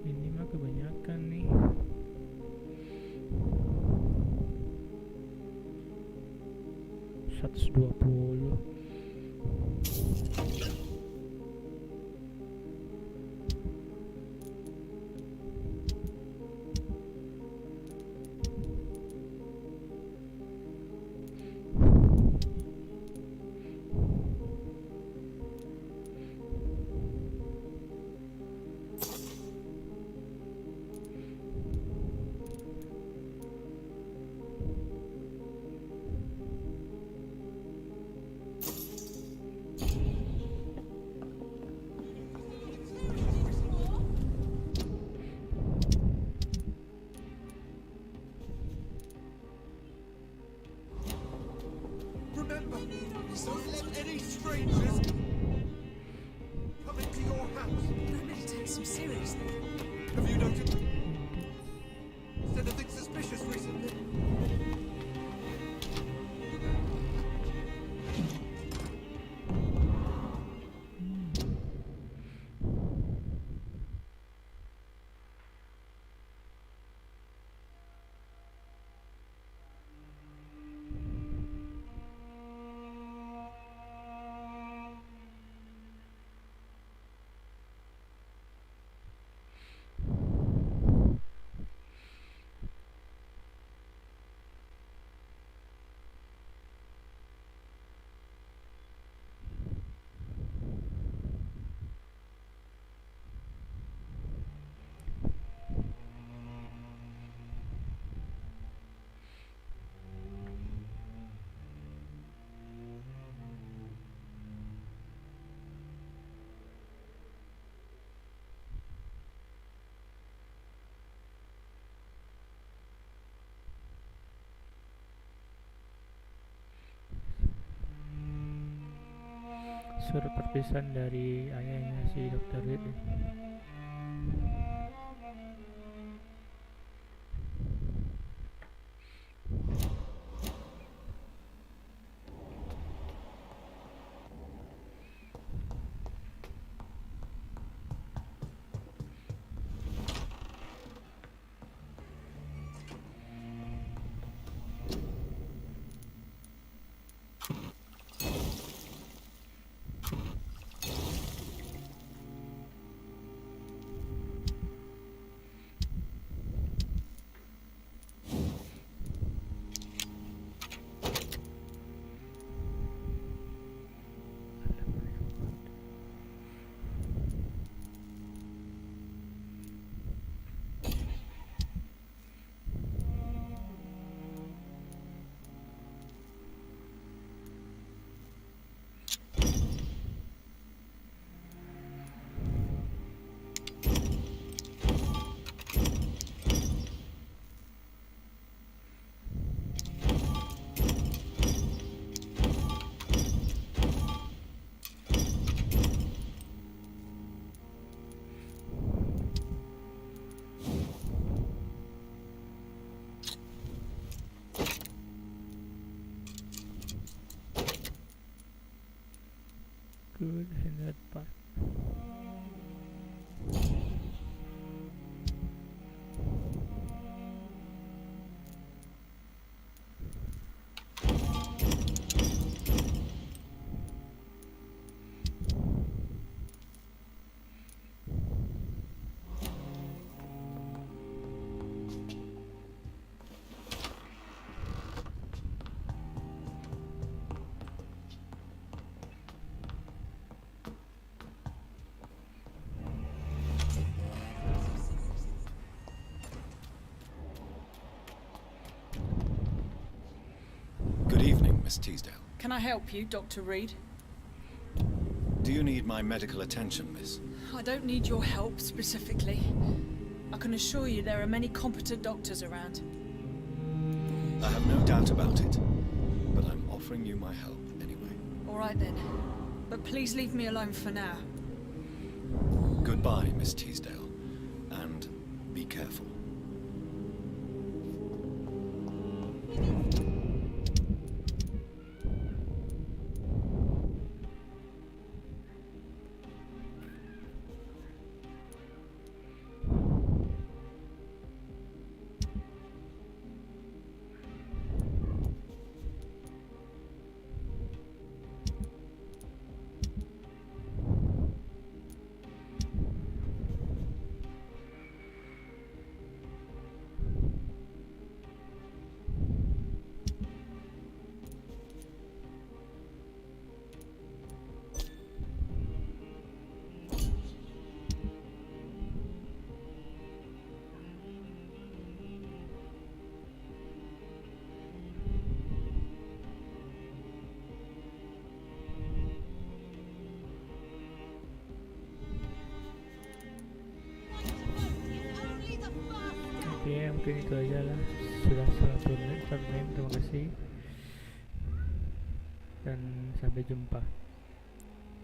Ini mah kebanyakan nih. $120. Remember, don't let any strangers come into your house. That really takes him seriously. Have you noticed? Said anything suspicious recently? Surat perpisahan dari ayahnya si Dr. Reed. cepat. Good evening, Miss Teasdale. Can I help you, Dr. Reed? Do you need my medical attention, miss? I don't need your help specifically. I can assure you there are many competent doctors around. I have no doubt about it, but I'm offering you my help anyway. All right then. But please leave me alone for now. Goodbye, Miss Teasdale, and be careful. Oke, mungkin itu aja lah. Sudah 1 menit. Terima kasih dan sampai jumpa.